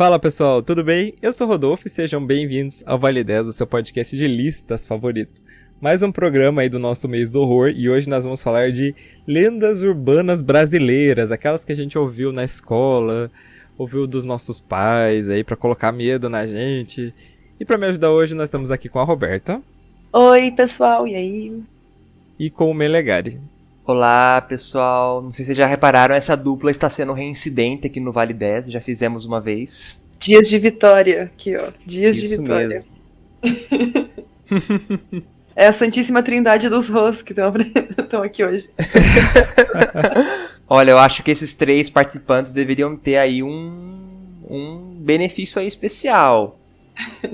Fala pessoal, tudo bem? Eu sou o Rodolfo e sejam bem-vindos ao Vale 10, o seu podcast de listas favorito. Mais um programa aí do nosso mês do horror e hoje nós vamos falar de lendas urbanas brasileiras, aquelas que a gente ouviu na escola, ouviu dos nossos pais aí pra colocar medo na gente. E pra me ajudar hoje nós estamos aqui com a Roberta. Oi pessoal, e aí? E com o Melegari. Olá pessoal, não sei se vocês já repararam, essa dupla está sendo reincidente aqui no Vale 10, já fizemos uma vez. Dias de vitória, aqui ó, dias de vitória. Mesmo. É a Santíssima Trindade dos Rôs que estão aqui hoje. Olha, eu acho que esses três participantes deveriam ter aí um benefício aí especial.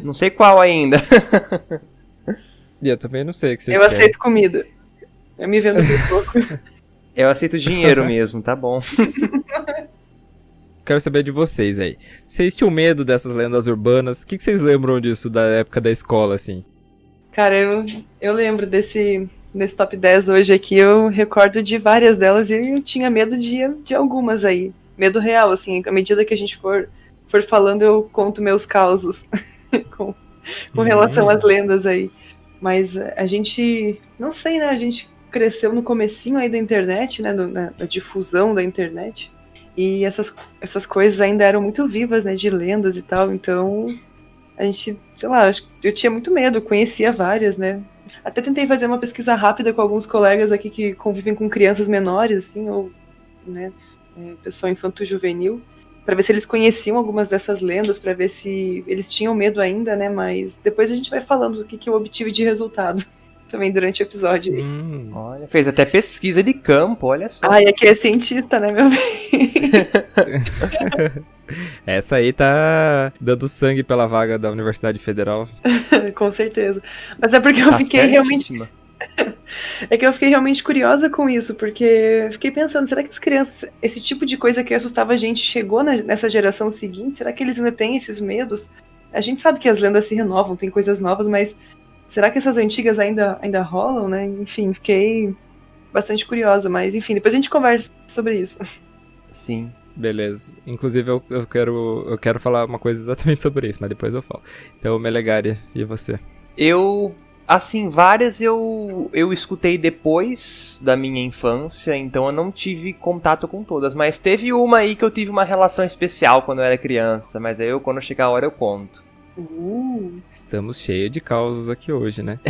Não sei qual ainda. E eu também não sei o que vocês Eu querem. aceito comida. Eu me vendo por pouco. Eu aceito dinheiro mesmo, tá bom. Quero saber de vocês aí. Vocês tinham medo dessas lendas urbanas? O que vocês lembram disso da época da escola, assim? Cara, eu lembro desse top 10 hoje aqui, eu recordo de várias delas e eu tinha medo de algumas aí. Medo real, assim, à medida que a gente for falando, eu conto meus causos com relação às lendas aí. Mas a gente, não sei, né, a gente cresceu no comecinho aí da internet, né, na difusão da internet, e essas coisas ainda eram muito vivas, né, de lendas e tal, então a gente, sei lá, eu tinha muito medo, conhecia várias, né, até tentei fazer uma pesquisa rápida com alguns colegas aqui que convivem com crianças menores, assim, ou, né, pessoal infanto-juvenil, para ver se eles conheciam algumas dessas lendas, para ver se eles tinham medo ainda, né, mas depois a gente vai falando do que eu obtive de resultado. Também durante o episódio. Olha, fez até pesquisa de campo, olha só. Ai, aqui é cientista, né, meu bem? Essa aí tá dando sangue pela vaga da Universidade Federal. Com certeza. Mas é porque eu fiquei realmente... É que eu fiquei realmente curiosa com isso, porque eu fiquei pensando, será que as crianças, esse tipo de coisa que assustava a gente chegou nessa geração seguinte? Será que eles ainda têm esses medos? A gente sabe que as lendas se renovam, tem coisas novas, mas será que essas antigas ainda rolam, né? Enfim, fiquei bastante curiosa, mas enfim, depois a gente conversa sobre isso. Sim. Beleza. Inclusive eu quero falar uma coisa exatamente sobre isso, mas depois eu falo. Então, Melegari, e você? Assim, várias eu escutei depois da minha infância, então eu não tive contato com todas, mas teve uma aí que eu tive uma relação especial quando eu era criança, mas aí quando chegar a hora eu conto. Estamos cheios de causos aqui hoje, né?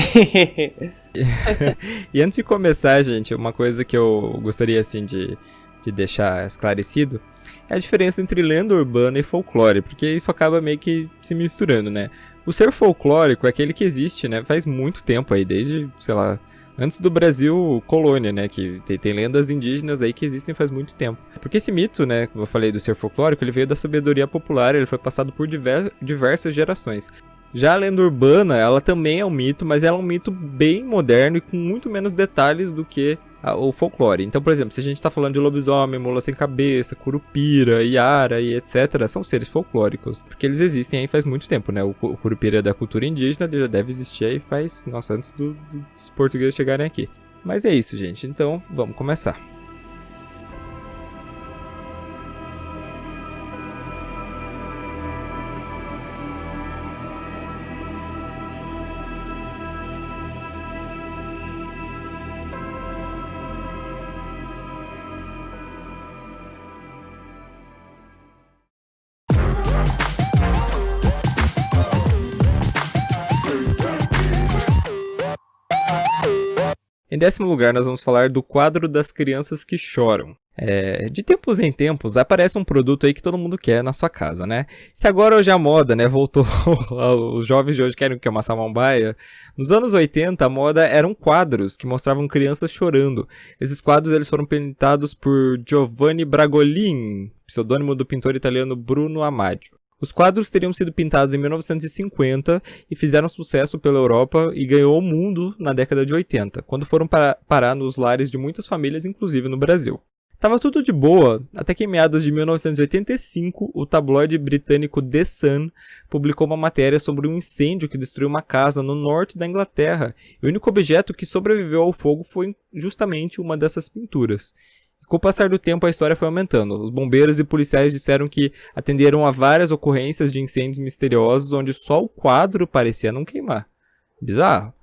E antes de começar, gente, uma coisa que eu gostaria, assim, de deixar esclarecido é a diferença entre lenda urbana e folclore, porque isso acaba meio que se misturando, né? O ser folclórico é aquele que existe, né? Faz muito tempo aí, desde, sei lá, antes do Brasil colônia, né? Que tem lendas indígenas aí que existem faz muito tempo. Porque esse mito, né, como eu falei do ser folclórico, ele veio da sabedoria popular, ele foi passado por diversas gerações. Já a lenda urbana, ela também é um mito, mas ela é um mito bem moderno e com muito menos detalhes do que o folclore. Então, por exemplo, se a gente tá falando de lobisomem, mula sem cabeça, curupira, iara e etc., são seres folclóricos, porque eles existem aí faz muito tempo, né? O curupira é da cultura indígena, já deve existir aí faz, nossa, antes dos portugueses chegarem aqui. Mas é isso, gente. Então, vamos começar. Em 10º lugar, nós vamos falar do quadro das crianças que choram. De tempos em tempos, aparece um produto aí que todo mundo quer na sua casa, né? Se agora hoje a moda, né, voltou, os jovens de hoje querem o que? Uma samambaia. Nos anos 80, a moda eram quadros que mostravam crianças chorando. Esses quadros eles foram pintados por Giovanni Bragolin, pseudônimo do pintor italiano Bruno Amadio. Os quadros teriam sido pintados em 1950 e fizeram sucesso pela Europa e ganhou o mundo na década de 80, quando foram parar nos lares de muitas famílias, inclusive no Brasil. Tava tudo de boa, até que em meados de 1985, o tabloide britânico The Sun publicou uma matéria sobre um incêndio que destruiu uma casa no norte da Inglaterra. E o único objeto que sobreviveu ao fogo foi justamente uma dessas pinturas. Com o passar do tempo, a história foi aumentando. Os bombeiros e policiais disseram que atenderam a várias ocorrências de incêndios misteriosos onde só o quadro parecia não queimar. Bizarro.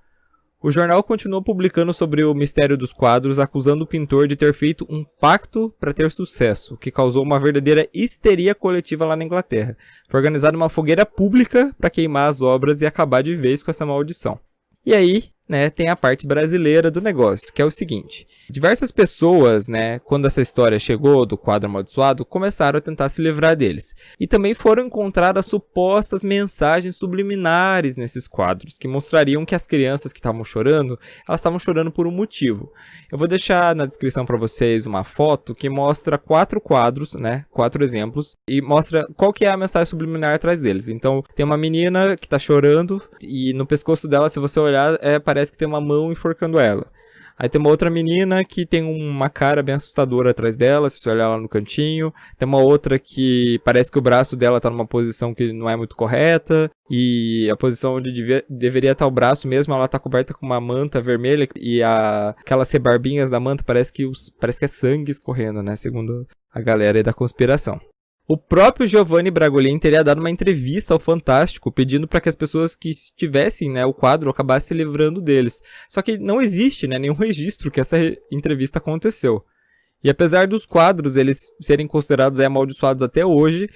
O jornal continuou publicando sobre o mistério dos quadros, acusando o pintor de ter feito um pacto para ter sucesso, o que causou uma verdadeira histeria coletiva lá na Inglaterra. Foi organizada uma fogueira pública para queimar as obras e acabar de vez com essa maldição. E aí, né, tem a parte brasileira do negócio, que é o seguinte. Diversas pessoas, né, quando essa história chegou do quadro amaldiçoado, começaram a tentar se livrar deles. E também foram encontradas supostas mensagens subliminares nesses quadros, que mostrariam que as crianças que estavam chorando, elas estavam chorando por um motivo. Eu vou deixar na descrição para vocês uma foto que mostra 4 quadros, né, 4 exemplos, e mostra qual que é a mensagem subliminar atrás deles. Então, tem uma menina que está chorando, e no pescoço dela, se você olhar, parece que tem uma mão enforcando ela. Aí tem uma outra menina que tem uma cara bem assustadora atrás dela, se você olhar lá no cantinho. Tem uma outra que parece que o braço dela tá numa posição que não é muito correta. E a posição onde deveria estar o braço mesmo, ela tá coberta com uma manta vermelha. E aquelas rebarbinhas da manta parece que é sangue escorrendo, né? Segundo a galera aí da conspiração. O próprio Giovanni Bragolin teria dado uma entrevista ao Fantástico pedindo para que as pessoas que tivessem, né, o quadro acabassem se livrando deles. Só que não existe, né, nenhum registro que essa entrevista aconteceu. E apesar dos quadros eles serem considerados amaldiçoados até hoje,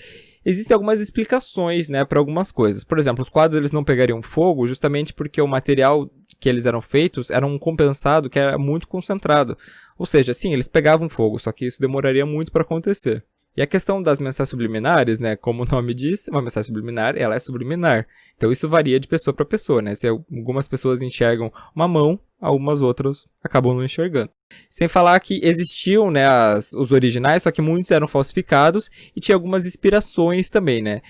existem algumas explicações, né, para algumas coisas. Por exemplo, os quadros eles não pegariam fogo justamente porque o material que eles eram feitos era um compensado que era muito concentrado. Ou seja, sim, eles pegavam fogo, só que isso demoraria muito para acontecer. E a questão das mensagens subliminares, né, como o nome diz, uma mensagem subliminar, ela é subliminar. Então isso varia de pessoa para pessoa, né? Se algumas pessoas enxergam uma mão, algumas outras acabam não enxergando. Sem falar que existiam, né, os originais, só que muitos eram falsificados e tinha algumas inspirações também, né?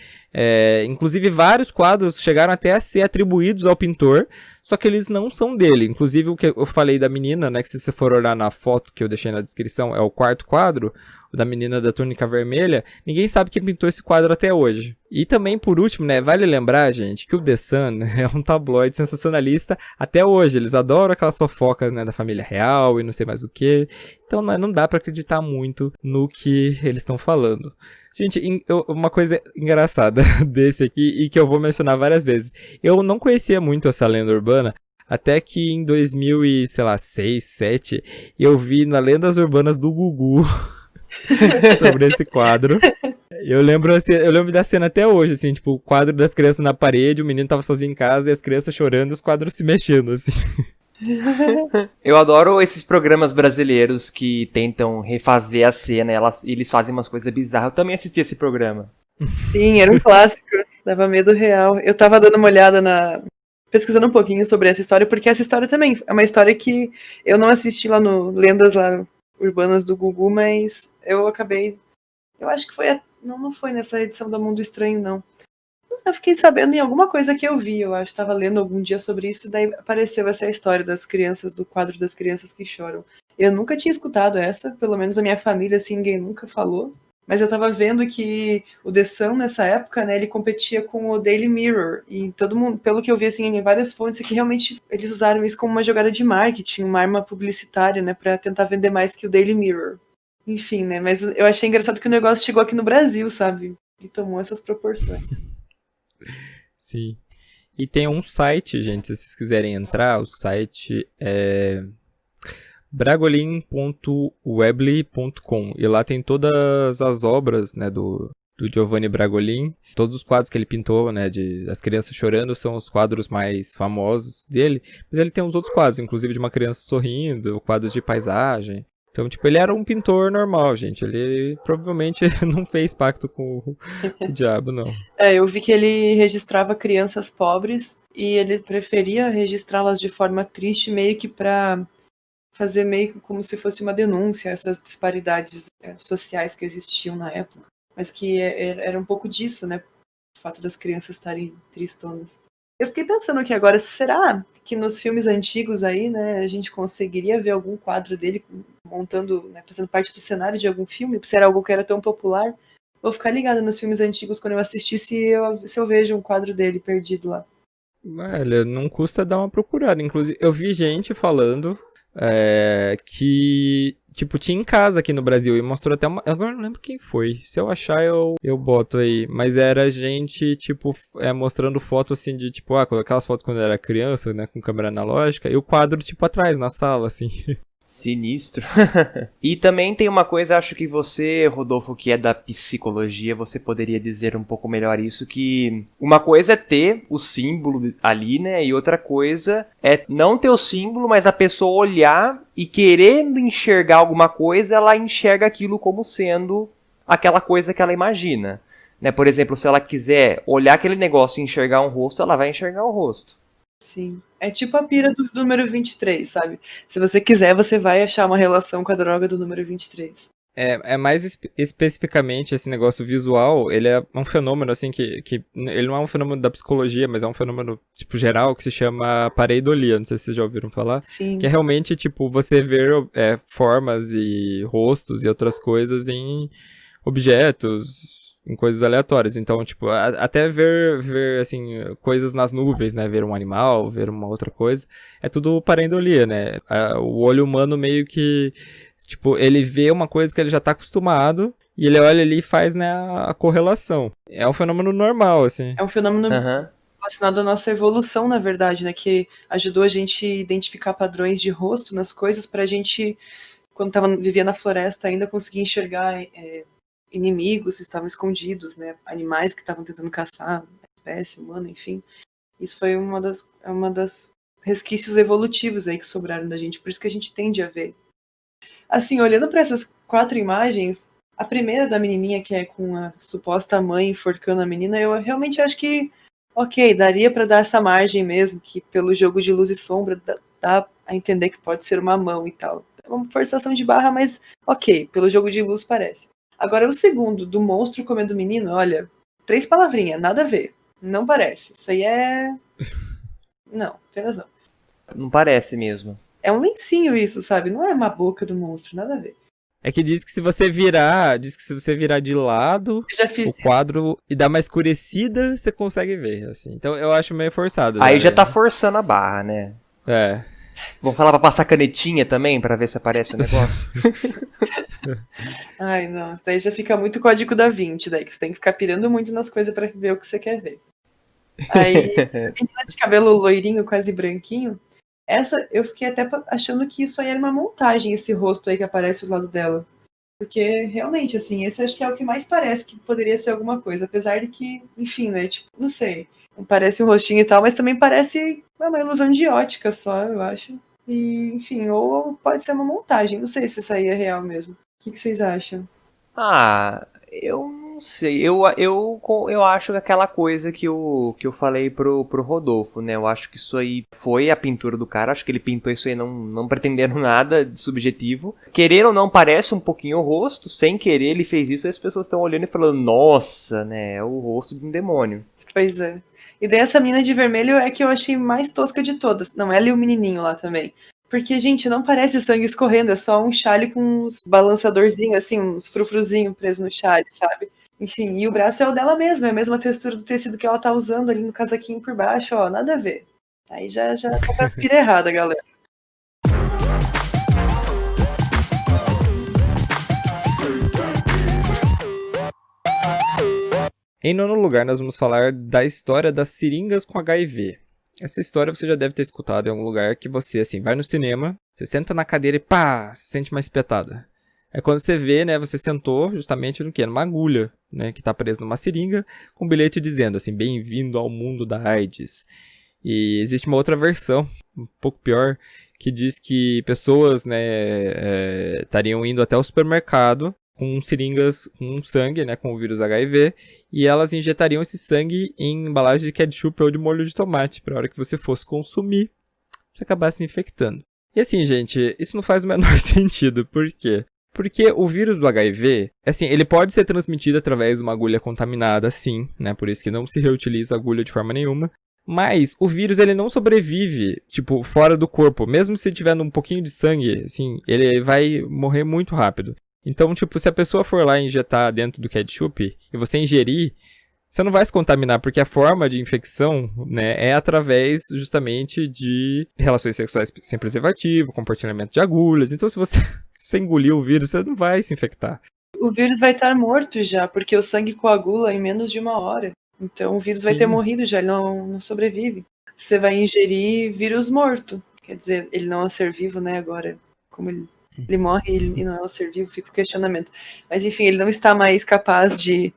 Inclusive vários quadros chegaram até a ser atribuídos ao pintor, só que eles não são dele. Inclusive o que eu falei da menina, né, que se você for olhar na foto que eu deixei na descrição, é o 4º quadro, o da menina da túnica vermelha, ninguém sabe quem pintou esse quadro até hoje. E também, por último, né, vale lembrar, gente, que o The Sun é um tabloide sensacionalista até hoje. Eles adoram aquelas fofocas, né, da família real e não sei mais o que. Então não dá pra acreditar muito no que eles estão falando. Gente, uma coisa engraçada desse aqui e que eu vou mencionar várias vezes. Eu não conhecia muito essa lenda urbana, até que em 2006, 2007, eu vi na Lendas Urbanas do Gugu sobre esse quadro. Eu lembro da cena até hoje, assim, tipo, o quadro das crianças na parede, o menino tava sozinho em casa e as crianças chorando e os quadros se mexendo, assim. Eu adoro esses programas brasileiros que tentam refazer a cena, eles fazem umas coisas bizarras. Eu também assisti esse programa. Sim, era um clássico, dava medo real. Eu tava dando uma olhada pesquisando um pouquinho sobre essa história, porque essa história também é uma história que eu não assisti lá no Lendas lá Urbanas do Gugu, mas eu acho que não foi nessa edição do Mundo Estranho, não. Eu fiquei sabendo em alguma coisa que eu vi, eu acho, estava lendo algum dia sobre isso, daí apareceu essa história das crianças, do quadro das crianças que choram. Eu nunca tinha escutado essa, pelo menos a minha família, assim, ninguém nunca falou, mas eu tava vendo que o The Sun, nessa época, né, ele competia com o Daily Mirror, e todo mundo, pelo que eu vi, assim, em várias fontes, que realmente eles usaram isso como uma jogada de marketing, uma arma publicitária, né, pra tentar vender mais que o Daily Mirror. Enfim, né, mas eu achei engraçado que o negócio chegou aqui no Brasil, sabe, e tomou essas proporções. Sim. E tem um site, gente, se vocês quiserem entrar, o site é bragolin.weebly.com e lá tem todas as obras, né, do Giovanni Bragolin. Todos os quadros que ele pintou, né, de As Crianças Chorando, são os quadros mais famosos dele. Mas ele tem uns outros quadros, inclusive de uma criança sorrindo, quadros de paisagem. Então, tipo, ele era um pintor normal, gente. Ele provavelmente não fez pacto com o diabo, não. Eu vi que ele registrava crianças pobres e ele preferia registrá-las de forma triste, meio que pra fazer meio como se fosse uma denúncia a essas disparidades sociais que existiam na época. Mas que era um pouco disso, né? O fato das crianças estarem tristonas. Eu fiquei pensando aqui agora, será que nos filmes antigos aí, né, a gente conseguiria ver algum quadro dele montando, né, fazendo parte do cenário de algum filme? Se era algo que era tão popular, vou ficar ligada nos filmes antigos quando eu assistir se eu vejo um quadro dele perdido lá. Olha, não custa dar uma procurada. Inclusive, eu vi gente falando que tipo, tinha em casa aqui no Brasil e mostrou até uma... Agora eu não lembro quem foi. Se eu achar, eu boto aí. Mas era gente, tipo, mostrando foto, assim, de, tipo, aquelas fotos quando eu era criança, né, com câmera analógica, e o quadro, tipo, atrás, na sala, assim. Sinistro. E também tem uma coisa, acho que você, Rodolfo, que é da psicologia, você poderia dizer um pouco melhor isso, que uma coisa é ter o símbolo ali, né, e outra coisa é não ter o símbolo, mas a pessoa olhar e querendo enxergar alguma coisa, ela enxerga aquilo como sendo aquela coisa que ela imagina, né? Por exemplo, se ela quiser olhar aquele negócio e enxergar um rosto, ela vai enxergar o rosto. Sim. É tipo a pira do número 23, sabe? Se você quiser, você vai achar uma relação com a droga do número 23. É mais especificamente esse negócio visual, ele é um fenômeno, assim, que ele não é um fenômeno da psicologia, mas é um fenômeno, tipo, geral, que se chama pareidolia, não sei se vocês já ouviram falar. Sim. Que é realmente, tipo, você ver formas e rostos e outras coisas em objetos, em coisas aleatórias. Então, tipo, até ver, assim, coisas nas nuvens, né? Ver um animal, ver uma outra coisa. É tudo pareidolia, né? O olho humano meio que, tipo, ele vê uma coisa que ele já tá acostumado e ele olha ali e faz, né, a correlação. É um fenômeno normal, assim. É um fenômeno relacionado à nossa evolução, na verdade, né? Que ajudou a gente a identificar padrões de rosto nas coisas pra gente, quando vivia na floresta, ainda conseguir enxergar inimigos que estavam escondidos, né? Animais que estavam tentando caçar, espécie humana, enfim. Isso foi uma das resquícios evolutivos aí que sobraram da gente, por isso que a gente tende a ver. Assim, olhando para essas 4 imagens, a primeira da menininha, que é com a suposta mãe enforcando a menina, eu realmente acho que, ok, daria para dar essa margem mesmo, que pelo jogo de luz e sombra dá a entender que pode ser uma mão e tal. É uma forçação de barra, mas ok, pelo jogo de luz parece. Agora, o segundo, do monstro comendo o menino, olha, 3 palavrinhas, nada a ver. Não parece. Isso aí é... Não, apenas não. Não parece mesmo. É um lencinho isso, sabe? Não é uma boca do monstro, nada a ver. É que diz que se você virar de lado, Eu já fiz o quadro e dar uma escurecida, você consegue ver, assim. Então eu acho meio forçado. Aí já tá forçando a barra, né? É. Vamos falar pra passar canetinha também, pra ver se aparece o negócio? Ai, não. Daí já fica muito código da Vinci, daí que você tem que ficar pirando muito nas coisas pra ver o que você quer ver. Aí, menina de cabelo loirinho, quase branquinho, essa eu fiquei até achando que isso aí era uma montagem, esse rosto aí que aparece do lado dela. Porque, realmente, assim, esse acho que é o que mais parece que poderia ser alguma coisa. Apesar de que, enfim, né, tipo, não sei. Parece um rostinho e tal, mas também parece uma ilusão de ótica só, eu acho. E, enfim, ou pode ser uma montagem. Não sei se isso aí é real mesmo. O que vocês acham? Ah, eu não sei. Eu acho que aquela coisa que eu falei pro Rodolfo, né? Eu acho que isso aí foi a pintura do cara. Acho que ele pintou isso aí não pretendendo nada de subjetivo. Querer ou não, parece um pouquinho o rosto. Sem querer, ele fez isso e as pessoas estão olhando e falando, nossa, né? É o rosto de um demônio. Pois é. E daí essa mina de vermelho é que eu achei mais tosca de todas. Não, ela e o menininho lá também. Porque, gente, não parece sangue escorrendo, é só um chale com uns balançadorzinhos, assim, uns frufruzinhos presos no chale, sabe? Enfim, e o braço é o dela mesma, é a mesma textura do tecido que ela tá usando ali no casaquinho por baixo, ó, nada a ver. Aí já tá com a aspira errada, galera. Em nono lugar, nós vamos falar da história das seringas com HIV. Essa história você já deve ter escutado em algum lugar que você, assim, vai no cinema, você senta na cadeira e pá, se sente mais espetada. É quando você vê, né, você sentou justamente no quê? Numa agulha, né, que tá presa numa seringa, com um bilhete dizendo, assim, bem-vindo ao mundo da AIDS. E existe uma outra versão, um pouco pior, que diz que pessoas, né, estariam indo até o supermercado com seringas com sangue, né, com o vírus HIV, e elas injetariam esse sangue em embalagem de ketchup ou de molho de tomate, para a hora que você fosse consumir, você acabasse se infectando. E assim, gente, isso não faz o menor sentido. Por quê? Porque o vírus do HIV, assim, ele pode ser transmitido através de uma agulha contaminada, sim, né, por isso que não se reutiliza a agulha de forma nenhuma. Mas o vírus, ele não sobrevive, tipo, fora do corpo. Mesmo se tiver um pouquinho de sangue, assim, ele vai morrer muito rápido. Então, tipo, se a pessoa for lá injetar dentro do ketchup e você ingerir, você não vai se contaminar, porque a forma de infecção, né, é através justamente de relações sexuais sem preservativo, compartilhamento de agulhas. Então, se você engolir o vírus, você não vai se infectar. O vírus vai estar morto já, porque o sangue coagula em menos de 1 hora. Então, o vírus vai ter morrido já, ele não sobrevive. Você vai ingerir vírus morto. Quer dizer, ele não é um ser vivo, né, agora. Como ele morre e não é um ser vivo, fica o questionamento. Mas, enfim, ele não está mais capaz de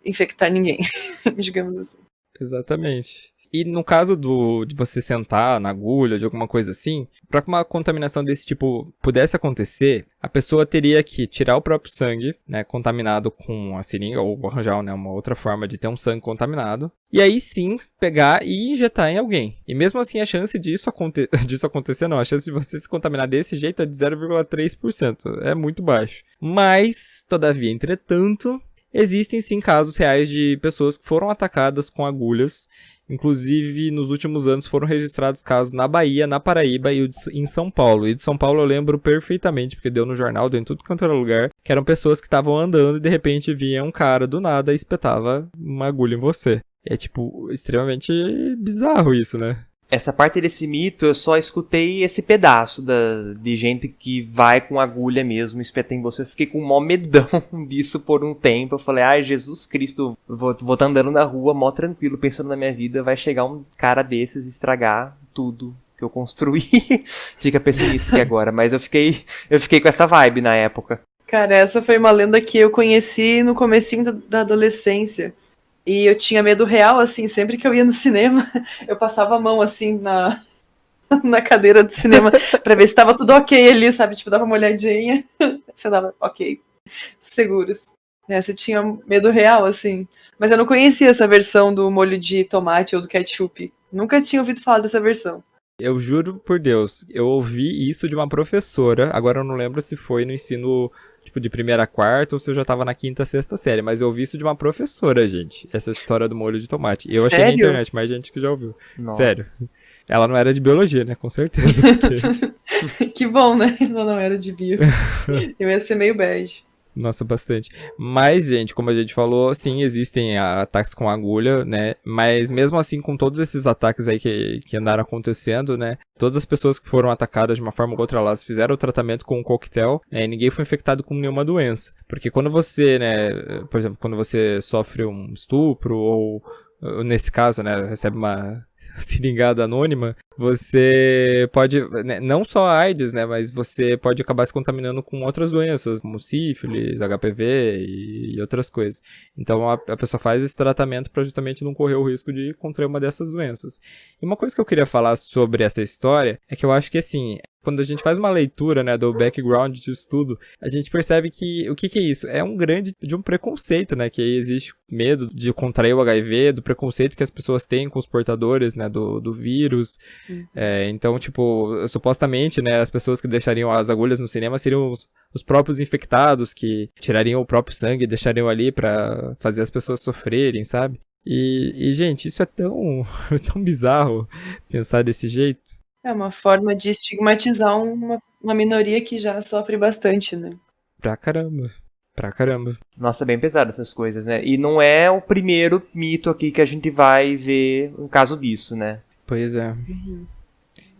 infectar ninguém, digamos assim. Exatamente. E no caso de você sentar na agulha, de alguma coisa assim, para que uma contaminação desse tipo pudesse acontecer, a pessoa teria que tirar o próprio sangue, né, contaminado com a seringa, ou arranjar, né, uma outra forma de ter um sangue contaminado, e aí sim pegar e injetar em alguém. E mesmo assim a chance disso acontecer não, a chance de você se contaminar desse jeito é de 0,3%, é muito baixo. Mas, todavia, entretanto, existem sim casos reais de pessoas que foram atacadas com agulhas. Inclusive, nos últimos anos foram registrados casos na Bahia, na Paraíba e em São Paulo. E de São Paulo eu lembro perfeitamente, porque deu no jornal, deu em tudo quanto era lugar, que eram pessoas que estavam andando e de repente vinha um cara do nada e espetava uma agulha em você. É, tipo, extremamente bizarro isso, né? Essa parte desse mito, eu só escutei esse pedaço de gente que vai com agulha mesmo, espeta em você. Eu fiquei com mó medão disso por um tempo. Eu falei, ai, Jesus Cristo, vou tá andando na rua, mó tranquilo, pensando na minha vida. Vai chegar um cara desses e estragar tudo que eu construí. Fica pessimista aqui agora, mas eu fiquei com essa vibe na época. Cara, essa foi uma lenda que eu conheci no comecinho da adolescência. E eu tinha medo real, assim, sempre que eu ia no cinema, eu passava a mão, assim, na cadeira do cinema, pra ver se tava tudo ok ali, sabe? Tipo, dava uma olhadinha, você dava, ok, seguros. Você tinha medo real, assim. Mas eu não conhecia essa versão do molho de tomate ou do ketchup. Nunca tinha ouvido falar dessa versão. Eu juro por Deus, eu ouvi isso de uma professora, agora eu não lembro se foi no ensino, tipo, de 1ª a 4ª ou se eu já tava na 5ª, 6ª série, mas eu ouvi isso de uma professora, gente, essa história do molho de tomate. Eu achei na internet, mais gente que já ouviu. Nossa. Sério. Ela não era de biologia, né, com certeza. Porque... Que bom, né? Ela não era de bio. Eu ia ser meio bad. Nossa, bastante. Mas, gente, como a gente falou, sim, existem ataques com agulha, né? Mas mesmo assim, com todos esses ataques aí que andaram acontecendo, né? Todas as pessoas que foram atacadas de uma forma ou outra, elas fizeram o tratamento com um coquetel, e ninguém foi infectado com nenhuma doença. Porque quando você, né, por exemplo, quando você sofre um estupro ou nesse caso, né, recebe uma seringada anônima, você pode, né, não só a AIDS, né, mas você pode acabar se contaminando com outras doenças, como sífilis, HPV e outras coisas. Então a pessoa faz esse tratamento para justamente não correr o risco de contrair uma dessas doenças. E uma coisa que eu queria falar sobre essa história é que eu acho que, assim, quando a gente faz uma leitura, né, do background disso tudo, a gente percebe que o que é isso? É um preconceito, né, que existe medo de contrair o HIV, do preconceito que as pessoas têm com os portadores, né, do vírus. Então, tipo, supostamente, né, as pessoas que deixariam as agulhas no cinema seriam os próprios infectados que tirariam o próprio sangue e deixariam ali pra fazer as pessoas sofrerem, sabe? E gente, isso é tão bizarro pensar desse jeito. É uma forma de estigmatizar uma minoria que já sofre bastante, né? Pra caramba. Nossa, é bem pesado essas coisas, né? E não é o primeiro mito aqui que a gente vai ver um caso disso, né? Pois é.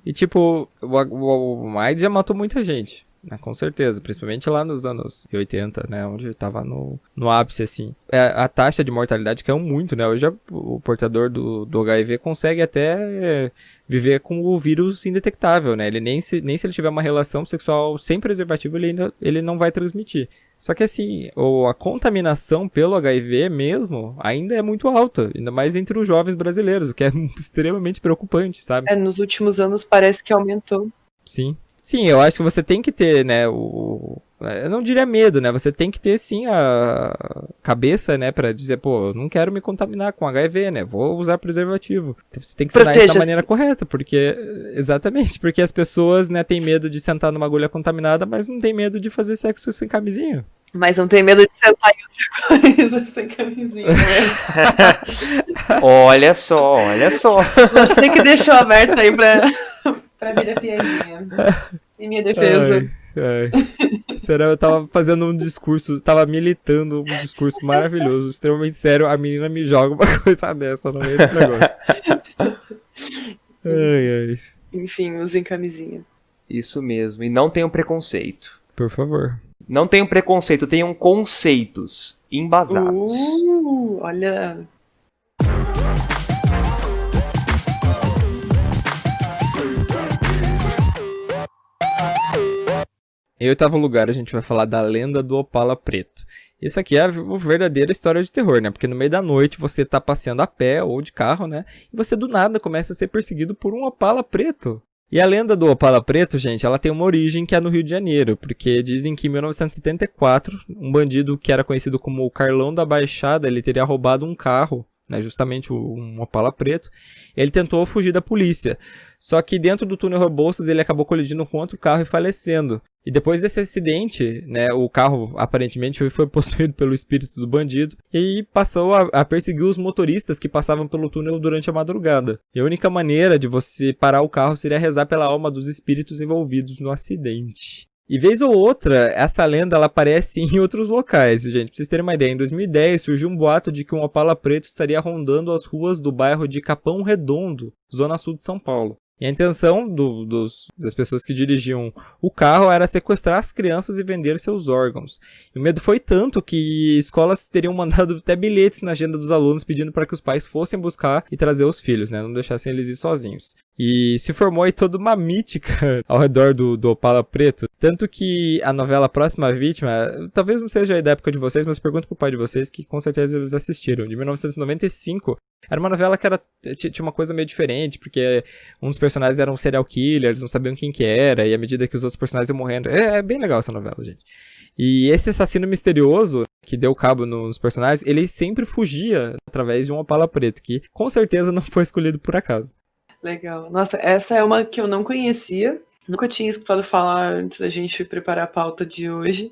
E tipo, o AIDS já matou muita gente, né? Com certeza, principalmente lá nos anos 80, né? Onde tava no ápice, assim. A taxa de mortalidade caiu muito, né? Hoje o portador do HIV consegue até viver com o vírus indetectável, né? Ele nem se ele tiver uma relação sexual sem preservativo, ele não vai transmitir. Só que assim, a contaminação pelo HIV mesmo ainda é muito alta, ainda mais entre os jovens brasileiros, o que é extremamente preocupante, sabe? Nos últimos anos parece que aumentou. Sim. Sim, eu acho que você tem que ter, né, eu não diria medo, né, você tem que ter, sim, a cabeça, né, pra dizer, pô, eu não quero me contaminar com HIV, né, vou usar preservativo. Você tem que ensinar isso da maneira correta, exatamente, porque as pessoas, né, têm medo de sentar numa agulha contaminada, mas não tem medo de fazer sexo sem camisinha. Mas não tem medo de sentar em outra coisa sem camisinha, né? Olha só. Você que deixou aberto aí pra vir a piadinha. Em minha defesa. Eu tava fazendo um discurso, tava militando um discurso maravilhoso, extremamente sério, a menina me joga uma coisa dessa no meio do negócio. Ai. Enfim, usem camisinha. Isso mesmo, e não tenham preconceito. Por favor. Não tenham preconceito, tenham conceitos embasados. Olha... Em oitavo lugar, a gente vai falar da lenda do Opala Preto. Isso aqui é a verdadeira história de terror, né? Porque no meio da noite você tá passeando a pé ou de carro, né? E você do nada começa a ser perseguido por um Opala Preto. E a lenda do Opala Preto, gente, ela tem uma origem que é no Rio de Janeiro. Porque dizem que em 1974, um bandido que era conhecido como o Carlão da Baixada, ele teria roubado um carro, né, justamente um Opala Preto. Ele tentou fugir da polícia. Só que dentro do túnel Rebouças ele acabou colidindo com outro carro e falecendo. E depois desse acidente, né, o carro aparentemente foi possuído pelo espírito do bandido e passou a perseguir os motoristas que passavam pelo túnel durante a madrugada. E a única maneira de você parar o carro seria rezar pela alma dos espíritos envolvidos no acidente. E vez ou outra, essa lenda ela aparece em outros locais, gente. Pra vocês terem uma ideia, em 2010 surgiu um boato de que um Opala Preto estaria rondando as ruas do bairro de Capão Redondo, zona sul de São Paulo. E a intenção das pessoas que dirigiam o carro era sequestrar as crianças e vender seus órgãos. E o medo foi tanto que escolas teriam mandado até bilhetes na agenda dos alunos pedindo para que os pais fossem buscar e trazer os filhos, né? Não deixassem eles ir sozinhos. E se formou aí toda uma mítica ao redor do Opala Preto. Tanto que a novela Próxima Vítima, talvez não seja aí da época de vocês, mas pergunto pro pai de vocês que com certeza eles assistiram. De 1995, era uma novela que tinha uma coisa meio diferente, porque um dos personagens era um serial killer, eles não sabiam quem que era, e à medida que os outros personagens iam morrendo. É bem legal essa novela, gente. E esse assassino misterioso que deu cabo nos personagens, ele sempre fugia através de um Opala Preto, que com certeza não foi escolhido por acaso. Legal. Nossa, essa é uma que eu não conhecia. Nunca tinha escutado falar antes da gente preparar a pauta de hoje.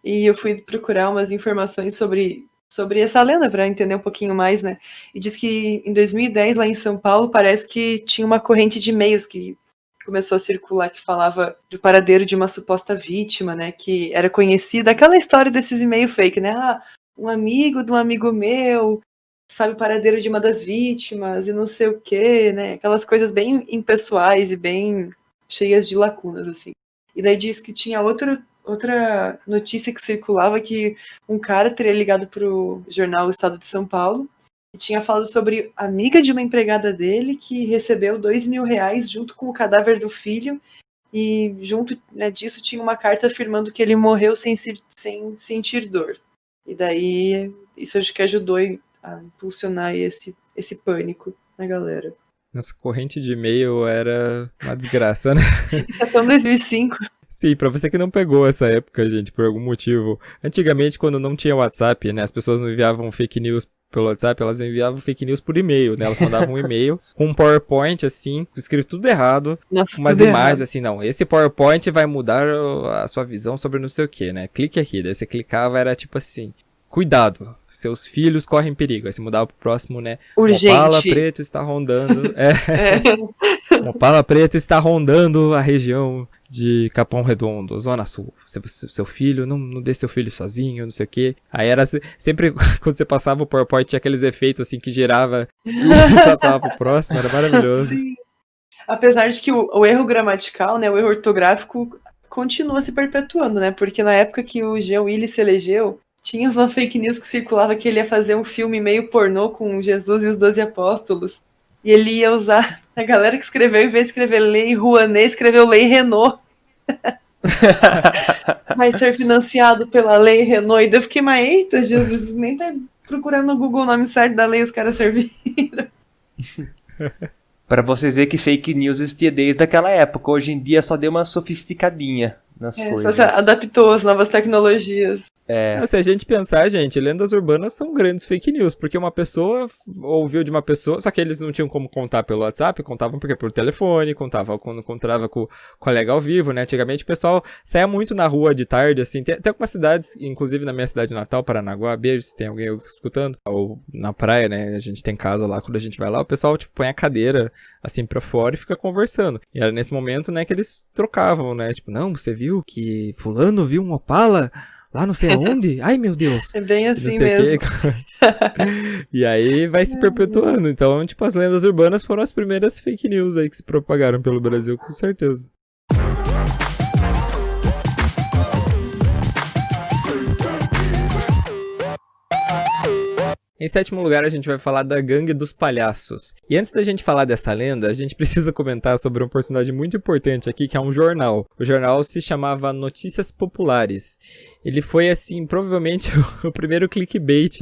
E eu fui procurar umas informações sobre essa lenda para entender um pouquinho mais, né? E diz que em 2010, lá em São Paulo, parece que tinha uma corrente de e-mails que começou a circular que falava do paradeiro de uma suposta vítima, né? Que era conhecida. Aquela história desses e-mails fake, né? Ah, um amigo de um amigo meu sabe o paradeiro de uma das vítimas e não sei o quê, né? Aquelas coisas bem impessoais e bem cheias de lacunas, assim. E daí diz que tinha outra notícia que circulava que um cara teria ligado pro jornal O Estado de São Paulo e tinha falado sobre a amiga de uma empregada dele que recebeu R$2.000 junto com o cadáver do filho e junto, né, disso tinha uma carta afirmando que ele morreu sem sentir dor. E daí isso acho que ajudou a impulsionar esse pânico na galera. Nossa, corrente de e-mail era uma desgraça, né? Isso é tão 2005. Sim, pra você que não pegou essa época, gente, por algum motivo. Antigamente, quando não tinha WhatsApp, né, as pessoas não enviavam fake news pelo WhatsApp, elas enviavam fake news por e-mail, né? Elas mandavam um e-mail com um PowerPoint, assim, escrito tudo errado. Nossa, umas tudo imagens, errado. assim, não, esse PowerPoint vai mudar a sua visão sobre não sei o que, né? Clique aqui, daí você clicava, era tipo assim... Cuidado, seus filhos correm perigo. Aí se mudava pro próximo, né? Urgente. Um Opala Preto está rondando. Um Opala Preto está rondando a região de Capão Redondo, Zona Sul. Seu filho, não deixe seu filho sozinho, não sei o quê. Aí era sempre quando você passava o PowerPoint, tinha aqueles efeitos assim que girava e passava pro próximo, era maravilhoso. Sim. Apesar de que o erro gramatical, né, o erro ortográfico continua se perpetuando, né? Porque na época que o Jean Willis se elegeu, tinha uma fake news que circulava que ele ia fazer um filme meio pornô com Jesus e os 12 apóstolos. E ele ia usar... A galera que escreveu, em vez de escrever Lei Rouanet, escreveu Lei Renault. Vai ser financiado pela Lei Renault. E daí eu fiquei, mas eita, Jesus, nem vai procurar no Google o nome certo da lei, os caras serviram. Pra vocês verem que fake news existia desde aquela época. Hoje em dia só deu uma sofisticadinha nas coisas. Só se adaptou às novas tecnologias. Se a gente pensar, gente, lendas urbanas são grandes fake news, porque uma pessoa ouviu de uma pessoa, só que eles não tinham como contar pelo WhatsApp, contavam porque por telefone, contavam quando encontrava com o colega ao vivo, né? Antigamente o pessoal saía muito na rua de tarde, assim, tem algumas cidades, inclusive na minha cidade natal, Paranaguá, beijo se tem alguém escutando, ou na praia, né? A gente tem casa lá, quando a gente vai lá, o pessoal, tipo, põe a cadeira assim pra fora e fica conversando. E era nesse momento, né, que eles trocavam, né? Tipo, não, você viu viu que fulano viu um Opala lá não sei aonde? Ai, meu Deus. É bem E não assim sei o mesmo. quê. E aí vai se perpetuando. Então, tipo, as lendas urbanas foram as primeiras fake news aí que se propagaram pelo Brasil, com certeza. Em sétimo lugar, a gente vai falar da Gangue dos Palhaços. E antes da gente falar dessa lenda, a gente precisa comentar sobre um personagem muito importante aqui, que é um jornal. O jornal se chamava Notícias Populares. Ele foi, assim, provavelmente o primeiro clickbait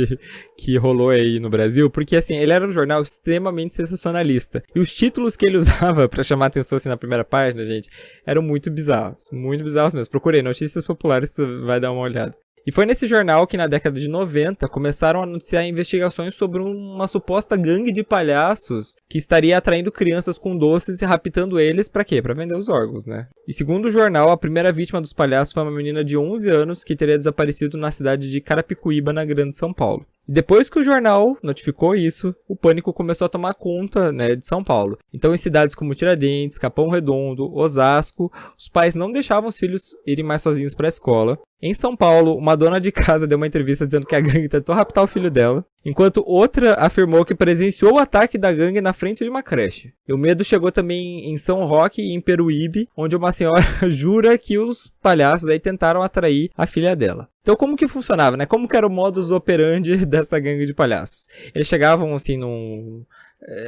que rolou aí no Brasil, porque, assim, ele era um jornal extremamente sensacionalista. E os títulos que ele usava pra chamar atenção, assim, na primeira página, gente, eram muito bizarros mesmo. Procurei Notícias Populares, você vai dar uma olhada. E foi nesse jornal que na década de 90 começaram a noticiar investigações sobre uma suposta gangue de palhaços que estaria atraindo crianças com doces e raptando eles pra quê? Pra vender os órgãos, né? E segundo o jornal, a primeira vítima dos palhaços foi uma menina de 11 anos que teria desaparecido na cidade de Carapicuíba, na Grande São Paulo. E depois que o jornal notificou isso, o pânico começou a tomar conta, né, de São Paulo. Então, em cidades como Tiradentes, Capão Redondo, Osasco, os pais não deixavam os filhos irem mais sozinhos para a escola. Em São Paulo, uma dona de casa deu uma entrevista dizendo que a gangue tentou raptar o filho dela, enquanto outra afirmou que presenciou o ataque da gangue na frente de uma creche. E o medo chegou também em São Roque e em Peruíbe, onde uma senhora jura que os palhaços aí tentaram atrair a filha dela. Então como que funcionava, né? Como que era o modus operandi dessa gangue de palhaços? Eles chegavam assim num...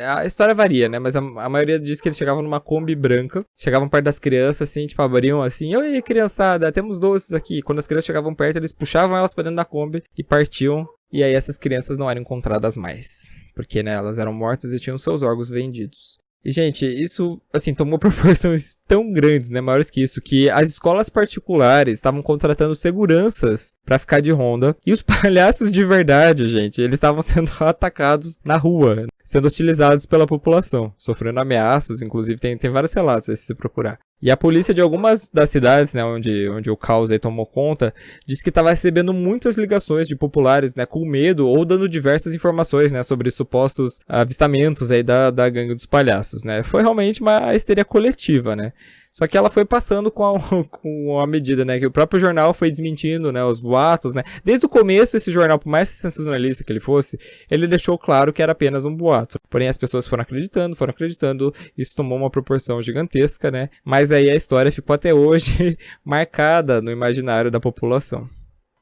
A história varia, né? Mas a maioria diz que eles chegavam numa Kombi branca. Chegavam perto das crianças, assim, tipo, abriam assim: oi, criançada, temos doces aqui. Quando as crianças chegavam perto, eles puxavam elas pra dentro da Kombi e partiam. E aí essas crianças não eram encontradas mais. Porque, né, elas eram mortas e tinham seus órgãos vendidos. E, gente, isso, assim, tomou proporções tão grandes, né, maiores que isso, que as escolas particulares estavam contratando seguranças pra ficar de ronda. E os palhaços de verdade, gente, eles estavam sendo atacados na rua, sendo hostilizados pela população, sofrendo ameaças, inclusive tem vários relatos aí se você procurar. E a polícia de algumas das cidades, né, onde o caos aí tomou conta, disse que estava recebendo muitas ligações de populares, né, com medo ou dando diversas informações, né, sobre supostos avistamentos aí da gangue dos palhaços, né. Foi realmente uma histeria coletiva, né. Só que ela foi passando com a medida, né, que o próprio jornal foi desmentindo, né, os boatos, né. Desde o começo, esse jornal, por mais sensacionalista que ele fosse, ele deixou claro que era apenas um boato. Porém, as pessoas foram acreditando, isso tomou uma proporção gigantesca, né. Mas aí a história ficou até hoje marcada no imaginário da população.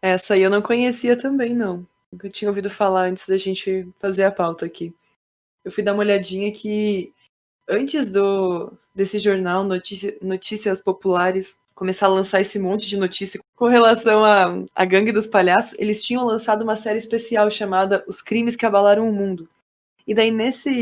Essa aí eu não conhecia também, não. Nunca tinha ouvido falar antes da gente fazer a pauta aqui. Eu fui dar uma olhadinha que antes desse jornal Notícias Populares começar a lançar esse monte de notícia com relação à gangue dos palhaços, eles tinham lançado uma série especial chamada Os Crimes que Abalaram o Mundo. E daí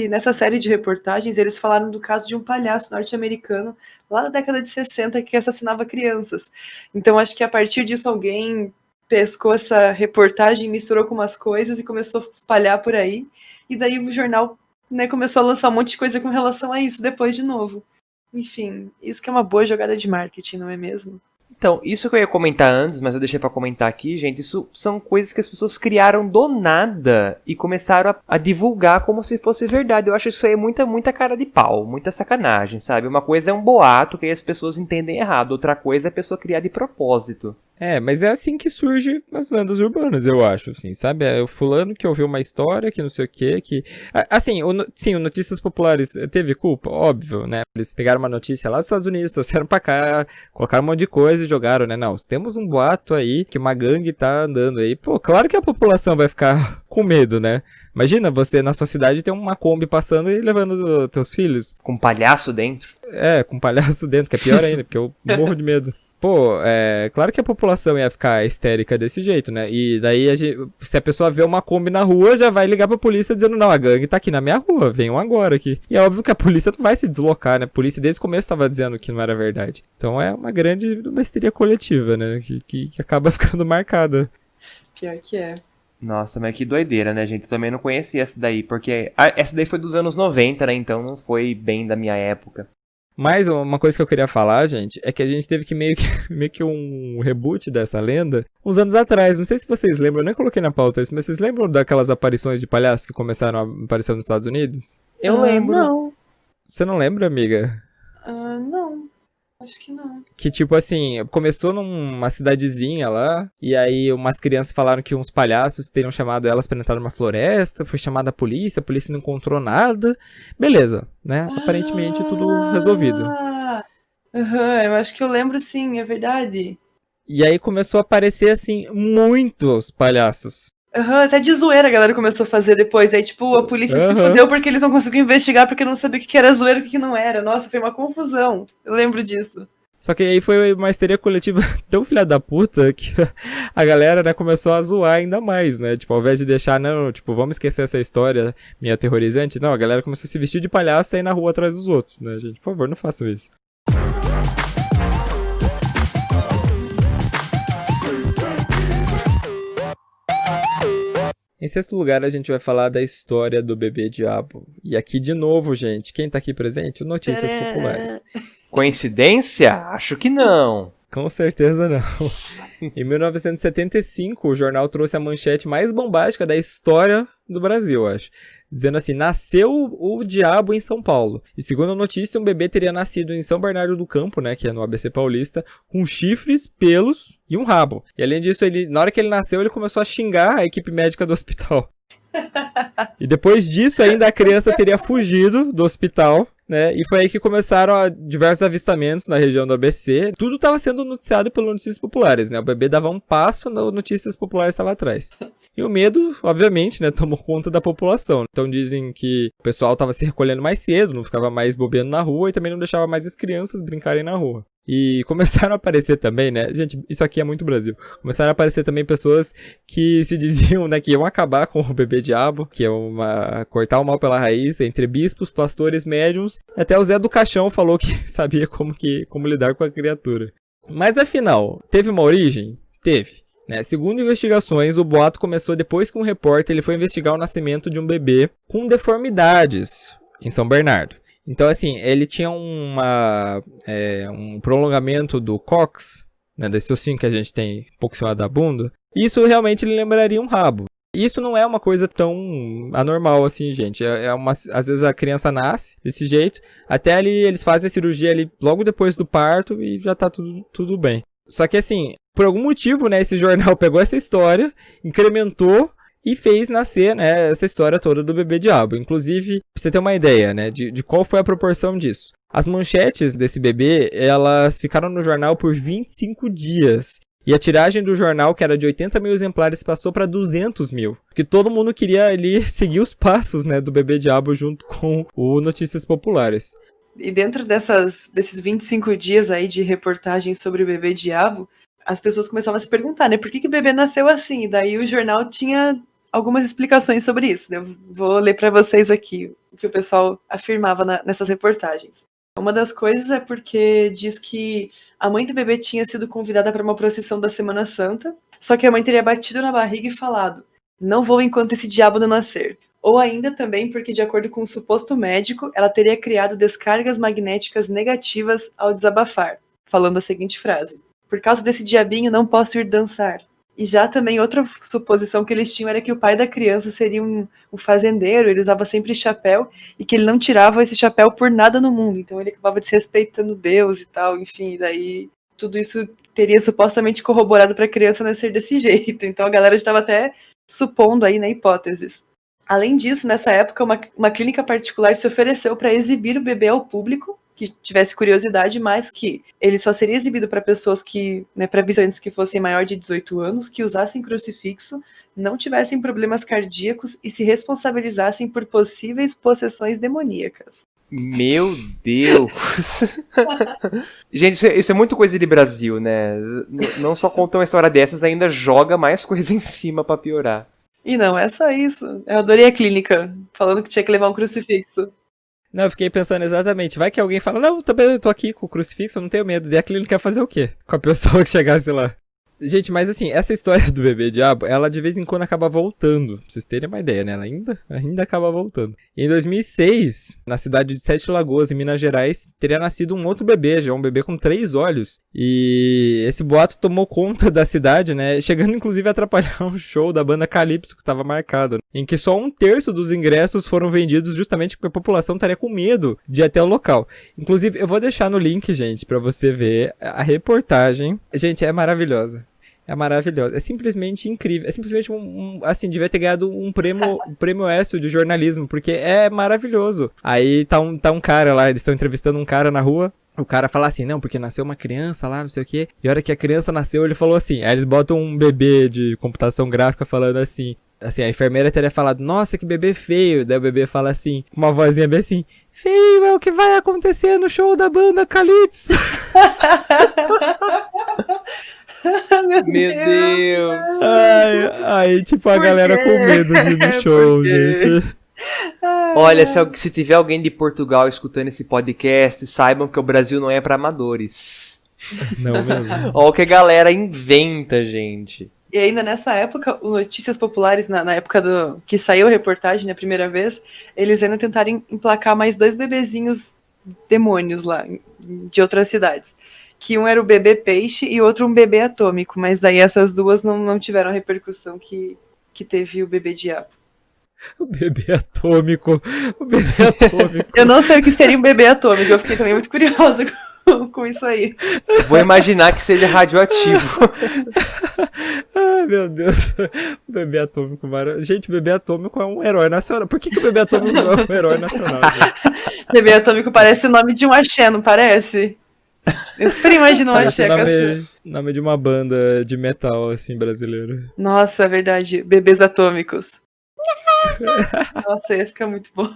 nessa série de reportagens eles falaram do caso de um palhaço norte-americano lá na década de 60 que assassinava crianças. Então acho que a partir disso alguém pescou essa reportagem, misturou com umas coisas e começou a espalhar por aí. E daí o jornal, né, começou a lançar um monte de coisa com relação a isso depois de novo. Enfim, isso que é uma boa jogada de marketing, não é mesmo? Então, isso que eu ia comentar antes, mas eu deixei pra comentar aqui, gente, isso são coisas que as pessoas criaram do nada e começaram a divulgar como se fosse verdade. Eu acho isso aí muita cara de pau, muita sacanagem, sabe? Uma coisa é um boato que aí as pessoas entendem errado, outra coisa é a pessoa criar de propósito. Mas é assim que surge as lendas urbanas, eu acho, assim, sabe? É o fulano que ouviu uma história, que não sei o quê, que... Assim, sim, o Notícias Populares teve culpa, óbvio, né? Eles pegaram uma notícia lá dos Estados Unidos, trouxeram pra cá, colocaram um monte de coisa e jogaram, né? Não, temos um boato aí que uma gangue tá andando aí. Pô, claro que a população vai ficar com medo, né? Imagina você na sua cidade ter uma Kombi passando e levando teus filhos. Com um palhaço dentro? Com um palhaço dentro, que é pior ainda, porque eu morro de medo. Pô, claro que a população ia ficar histérica desse jeito, né? E daí, se a pessoa vê uma Kombi na rua, já vai ligar pra polícia dizendo, não, a gangue tá aqui na minha rua, venham agora aqui. E é óbvio que a polícia não vai se deslocar, né? A polícia desde o começo tava dizendo que não era histeria. Então é uma grande histeria coletiva, né? Que acaba ficando marcada. Pior que é. Nossa, mas que doideira, né, gente? Eu também não conhecia essa daí, porque essa daí foi dos anos 90, né? Então não foi bem da minha época. Mas uma coisa que eu queria falar, gente, é que a gente teve que meio que um reboot dessa lenda uns anos atrás. Não sei se vocês lembram, eu nem coloquei na pauta isso, mas vocês lembram daquelas aparições de palhaços que começaram a aparecer nos Estados Unidos? Eu lembro. Não. Você não lembra, amiga? Não. Acho que não. Que, tipo assim, começou numa cidadezinha lá, e aí umas crianças falaram que uns palhaços teriam chamado elas pra entrar numa floresta, foi chamada a polícia não encontrou nada. Beleza, né? Aparentemente tudo resolvido. Aham, eu acho que eu lembro sim, é verdade. E aí começou a aparecer, assim, muitos palhaços. Aham, até de zoeira a galera começou a fazer depois. Aí, tipo, a polícia se fudeu porque eles não conseguiam investigar porque não sabia o que era zoeira e o que não era. Nossa, foi uma confusão. Eu lembro disso. Só que aí foi uma histeria coletiva tão filha da puta que a galera, né, começou a zoar ainda mais, né? Tipo, ao invés de deixar, não, tipo, vamos esquecer essa história meio aterrorizante, não, a galera começou a se vestir de palhaço e sair na rua atrás dos outros, né, gente? Por favor, não façam isso. Em sexto lugar, a gente vai falar da história do bebê diabo. E aqui de novo, gente, quem tá aqui presente? O Notícias Populares. Coincidência? Acho que não. Com certeza não. Em 1975, o jornal trouxe a manchete mais bombástica da história do Brasil, acho. Dizendo assim, nasceu o diabo em São Paulo. E segundo a notícia, um bebê teria nascido em São Bernardo do Campo, né, que é no ABC Paulista, com chifres, pelos e um rabo. E além disso, na hora que ele nasceu, ele começou a xingar a equipe médica do hospital. E depois disso, ainda a criança teria fugido do hospital, né? E foi aí que começaram diversos avistamentos na região do ABC. Tudo estava sendo noticiado pelas Notícias Populares, né? O bebê dava um passo, as Notícias Populares estava atrás. E o medo, obviamente, né, tomou conta da população. Então dizem que o pessoal estava se recolhendo mais cedo, não ficava mais bobeando na rua e também não deixava mais as crianças brincarem na rua. E começaram a aparecer também, né? Gente, isso aqui é muito Brasil. Começaram a aparecer também pessoas que se diziam, né, que iam acabar com o bebê diabo, que iam cortar o mal pela raiz, entre bispos, pastores, médiuns. Até o Zé do Caixão falou que sabia como lidar com a criatura. Mas afinal, teve uma origem? Teve. Né? Segundo investigações, o boato começou depois que um repórter ele foi investigar o nascimento de um bebê com deformidades em São Bernardo. Então, assim, ele tinha um prolongamento do cóccix, né, desse ossinho que a gente tem um pouco em cima da bunda. E isso realmente lhe lembraria um rabo. Isso não é uma coisa tão anormal assim, gente. Às vezes a criança nasce desse jeito, até ali eles fazem a cirurgia ali logo depois do parto e já tá tudo bem. Só que assim, por algum motivo, né, esse jornal pegou essa história, incrementou e fez nascer, né, essa história toda do bebê diabo. Inclusive, pra você ter uma ideia, né, de qual foi a proporção disso. As manchetes desse bebê, elas ficaram no jornal por 25 dias. E a tiragem do jornal, que era de 80 mil exemplares, passou para 200 mil. Porque todo mundo queria ali seguir os passos, né, do bebê diabo junto com o Notícias Populares. E dentro desses 25 dias aí de reportagem sobre o bebê diabo, as pessoas começavam a se perguntar, né, por que o bebê nasceu assim? E daí o jornal tinha algumas explicações sobre isso, né? Eu vou ler para vocês aqui o que o pessoal afirmava nessas reportagens. Uma das coisas é porque diz que a mãe do bebê tinha sido convidada para uma procissão da Semana Santa, só que a mãe teria batido na barriga e falado, não vou enquanto esse diabo não nascer. Ou ainda também porque, de acordo com um suposto médico, ela teria criado descargas magnéticas negativas ao desabafar, falando a seguinte frase, por causa desse diabinho não posso ir dançar. E já também outra suposição que eles tinham era que o pai da criança seria um fazendeiro, ele usava sempre chapéu, e que ele não tirava esse chapéu por nada no mundo, então ele acabava desrespeitando Deus e tal, enfim, daí tudo isso teria supostamente corroborado para a criança nascer desse jeito, então a galera estava até supondo aí, né, hipóteses. Além disso, nessa época, uma clínica particular se ofereceu para exibir o bebê ao público, que tivesse curiosidade, mas que ele só seria exibido para pessoas que, né, para visitantes que fossem maior de 18 anos, que usassem crucifixo, não tivessem problemas cardíacos e se responsabilizassem por possíveis possessões demoníacas. Meu Deus! Gente, isso é muito coisa de Brasil, né? Não só conta uma história dessas, ainda joga mais coisa em cima pra piorar. E não é só isso. Eu adorei a clínica, falando que tinha que levar um crucifixo. Não, eu fiquei pensando exatamente. Vai que alguém fala, não, também eu tô aqui com o crucifixo, eu não tenho medo. E a clínica quer fazer o quê? Com a pessoa que chegasse lá. Gente, mas assim, essa história do bebê diabo, ela de vez em quando acaba voltando. Pra vocês terem uma ideia, né? Ela ainda acaba voltando. Em 2006, na cidade de Sete Lagoas, em Minas Gerais, teria nascido um outro bebê, já um bebê com 3 olhos. E esse boato tomou conta da cidade, né? Chegando inclusive a atrapalhar um show da banda Calypso que estava marcado, em que só 1/3 dos ingressos foram vendidos justamente porque a população estaria com medo de ir até o local. Inclusive, eu vou deixar no link, gente, pra você ver a reportagem. Gente, é maravilhosa. É maravilhosa. É simplesmente incrível. É simplesmente assim, devia ter ganhado um prêmio ESSO de jornalismo, porque é maravilhoso. Aí tá um cara lá, eles estão entrevistando um cara na rua. O cara fala assim, não, porque nasceu uma criança lá, não sei o quê. E a hora que a criança nasceu, ele falou assim. Aí eles botam um bebê de computação gráfica falando assim. Assim, a enfermeira teria falado, nossa, que bebê feio. Daí o bebê fala assim, com uma vozinha bem assim, feio é o que vai acontecer no show da banda Calypso. Meu Deus! Aí, tipo, a galera com medo de ir no show, gente. Olha, se tiver alguém de Portugal escutando esse podcast, saibam que o Brasil não é pra amadores. Não mesmo. Olha o que a galera inventa, gente. E ainda nessa época, o Notícias Populares, na época que saiu a reportagem na primeira vez, eles ainda tentaram emplacar mais 2 bebezinhos demônios lá, de outras cidades. Que um era o bebê peixe e outro um bebê atômico, mas daí essas duas não tiveram a repercussão que teve o bebê diabo. O bebê atômico. O bebê atômico. Eu não sei o que seria um bebê atômico, eu fiquei também muito curiosa com isso aí. Vou imaginar que seja radioativo. Ai, meu Deus. O bebê atômico. Gente, o bebê atômico é um herói nacional. Por que o bebê atômico não é um herói nacional? Gente? Bebê atômico parece o nome de um axé, não parece? Eu super imagino um axé com nome de uma banda de metal, assim, brasileira. Nossa, é verdade. Bebês atômicos. Nossa, ia ficar muito bom.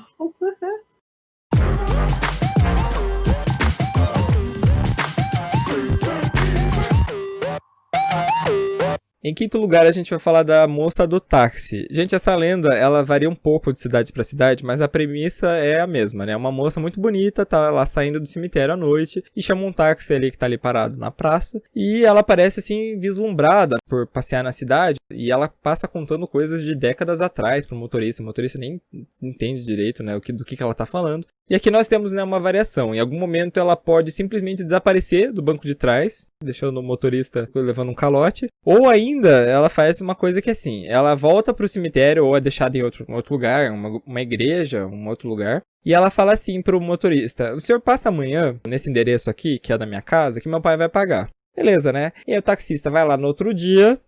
Em quinto lugar, a gente vai falar da moça do táxi. Gente, essa lenda, ela varia um pouco de cidade para cidade, mas a premissa é a mesma, né? Uma moça muito bonita tá lá saindo do cemitério à noite e chama um táxi ali que tá ali parado na praça. E ela parece, assim, vislumbrada por passear na cidade. E ela passa contando coisas de décadas atrás pro motorista. O motorista nem entende direito, né, do que ela tá falando. E aqui nós temos, né, uma variação. Em algum momento ela pode simplesmente desaparecer do banco de trás, deixando o motorista levando um calote. Ou ainda ela faz uma coisa que assim, ela volta pro cemitério ou é deixada em outro lugar, uma igreja, um outro lugar. E ela fala assim pro motorista, o senhor passa amanhã nesse endereço aqui, que é da minha casa, que meu pai vai pagar. Beleza, né? E aí o taxista vai lá no outro dia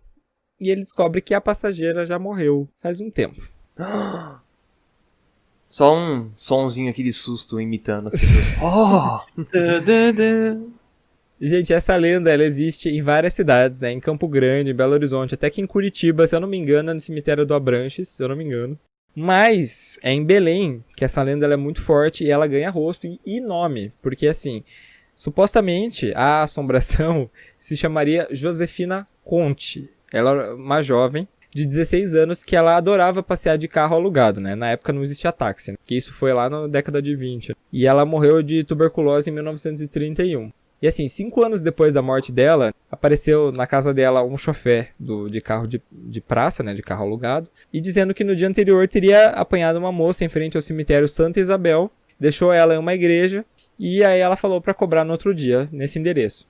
e ele descobre que a passageira já morreu faz um tempo. Só um sonzinho aqui de susto imitando as pessoas. Oh! Gente, essa lenda, ela existe em várias cidades, né? Em Campo Grande, em Belo Horizonte, até que em Curitiba, se eu não me engano, é no cemitério do Abranches, se eu não me engano. Mas é em Belém que essa lenda ela é muito forte e ela ganha rosto e nome. Porque, assim, supostamente a assombração se chamaria Josefina Conte. Ela era uma jovem de 16 anos que ela adorava passear de carro alugado, né? Na época não existia táxi, né? Porque isso foi lá na década de 20. E ela morreu de tuberculose em 1931. E assim, 5 anos depois da morte dela, apareceu na casa dela um chofer de carro de praça, né? De carro alugado. E dizendo que no dia anterior teria apanhado uma moça em frente ao cemitério Santa Isabel. Deixou ela em uma igreja. E aí ela falou para cobrar no outro dia, nesse endereço.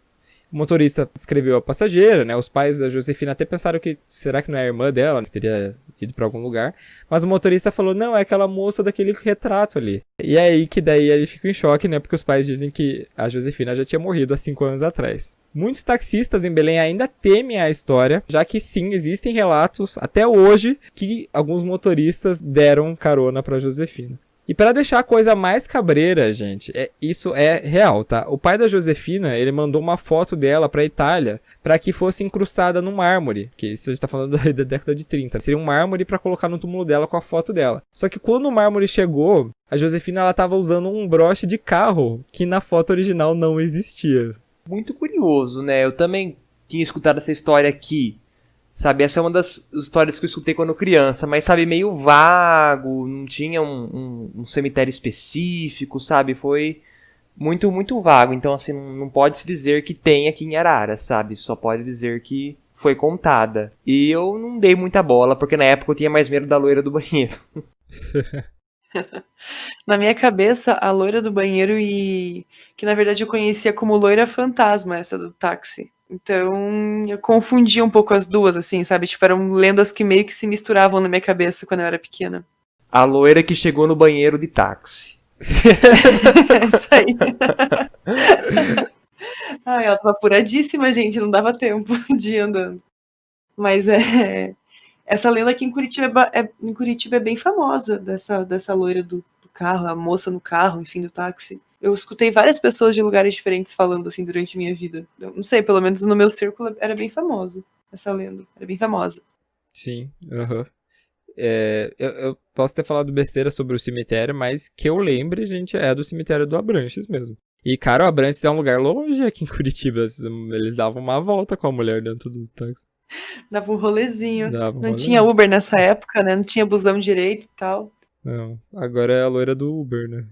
O motorista escreveu a passageira, né? Os pais da Josefina até pensaram que será que não é a irmã dela, que teria ido para algum lugar. Mas o motorista falou, não, é aquela moça daquele retrato ali. E é aí que daí ele fica em choque, né? Porque os pais dizem que a Josefina já tinha morrido há 5 anos atrás. Muitos taxistas em Belém ainda temem a história, já que sim, existem relatos até hoje que alguns motoristas deram carona para Josefina. E para deixar a coisa mais cabreira, gente, isso é real, tá? O pai da Josefina, ele mandou uma foto dela pra Itália para que fosse incrustada no mármore, que isso a gente tá falando da década de 30. Seria um mármore para colocar no túmulo dela com a foto dela. Só que quando o mármore chegou, a Josefina ela tava usando um broche de carro que na foto original não existia. Muito curioso, né? Eu também tinha escutado essa história aqui. Sabe, essa é uma das histórias que eu escutei quando criança, mas, sabe, meio vago, não tinha um cemitério específico, sabe, foi muito, muito vago. Então, assim, não pode se dizer que tem aqui em Araras, sabe, só pode dizer que foi contada. E eu não dei muita bola, porque na época eu tinha mais medo da loira do banheiro. Na minha cabeça, a loira do banheiro e que na verdade eu conhecia como loira fantasma, essa do táxi. Então, eu confundia um pouco as duas, assim, sabe? Tipo, eram lendas que meio que se misturavam na minha cabeça quando eu era pequena. A loira que chegou no banheiro de táxi. É isso aí. Ai, ela tava apuradíssima, gente, não dava tempo de ir andando. Mas essa lenda aqui em Curitiba em Curitiba é bem famosa, dessa loira do carro, a moça no carro, enfim, do táxi. Eu escutei várias pessoas de lugares diferentes falando assim durante minha vida. Eu não sei, pelo menos no meu círculo era bem famoso essa lenda. Era bem famosa. Sim, aham. Eu posso ter falado besteira sobre o cemitério, mas que eu lembre, gente, é do cemitério do Abranches mesmo. E, cara, o Abranches é um lugar longe aqui em Curitiba. Eles davam uma volta com a mulher dentro do táxi. Dava um rolezinho. Dava um Não rolê. tinha Uber nessa época, né? Não tinha busão direito e tal. Não, agora é a loira do Uber, né?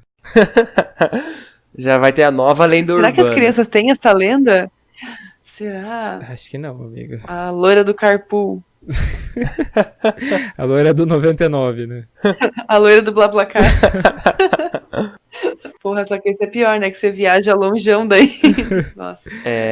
Já vai ter a nova lenda Será urbana. que as crianças têm essa lenda? Será? Acho que não, amiga. A loira do carpool. A loira do 99, né? A loira do BlaBlaCar. Porra, só que esse é pior, né? Que você viaja longeão daí. Nossa.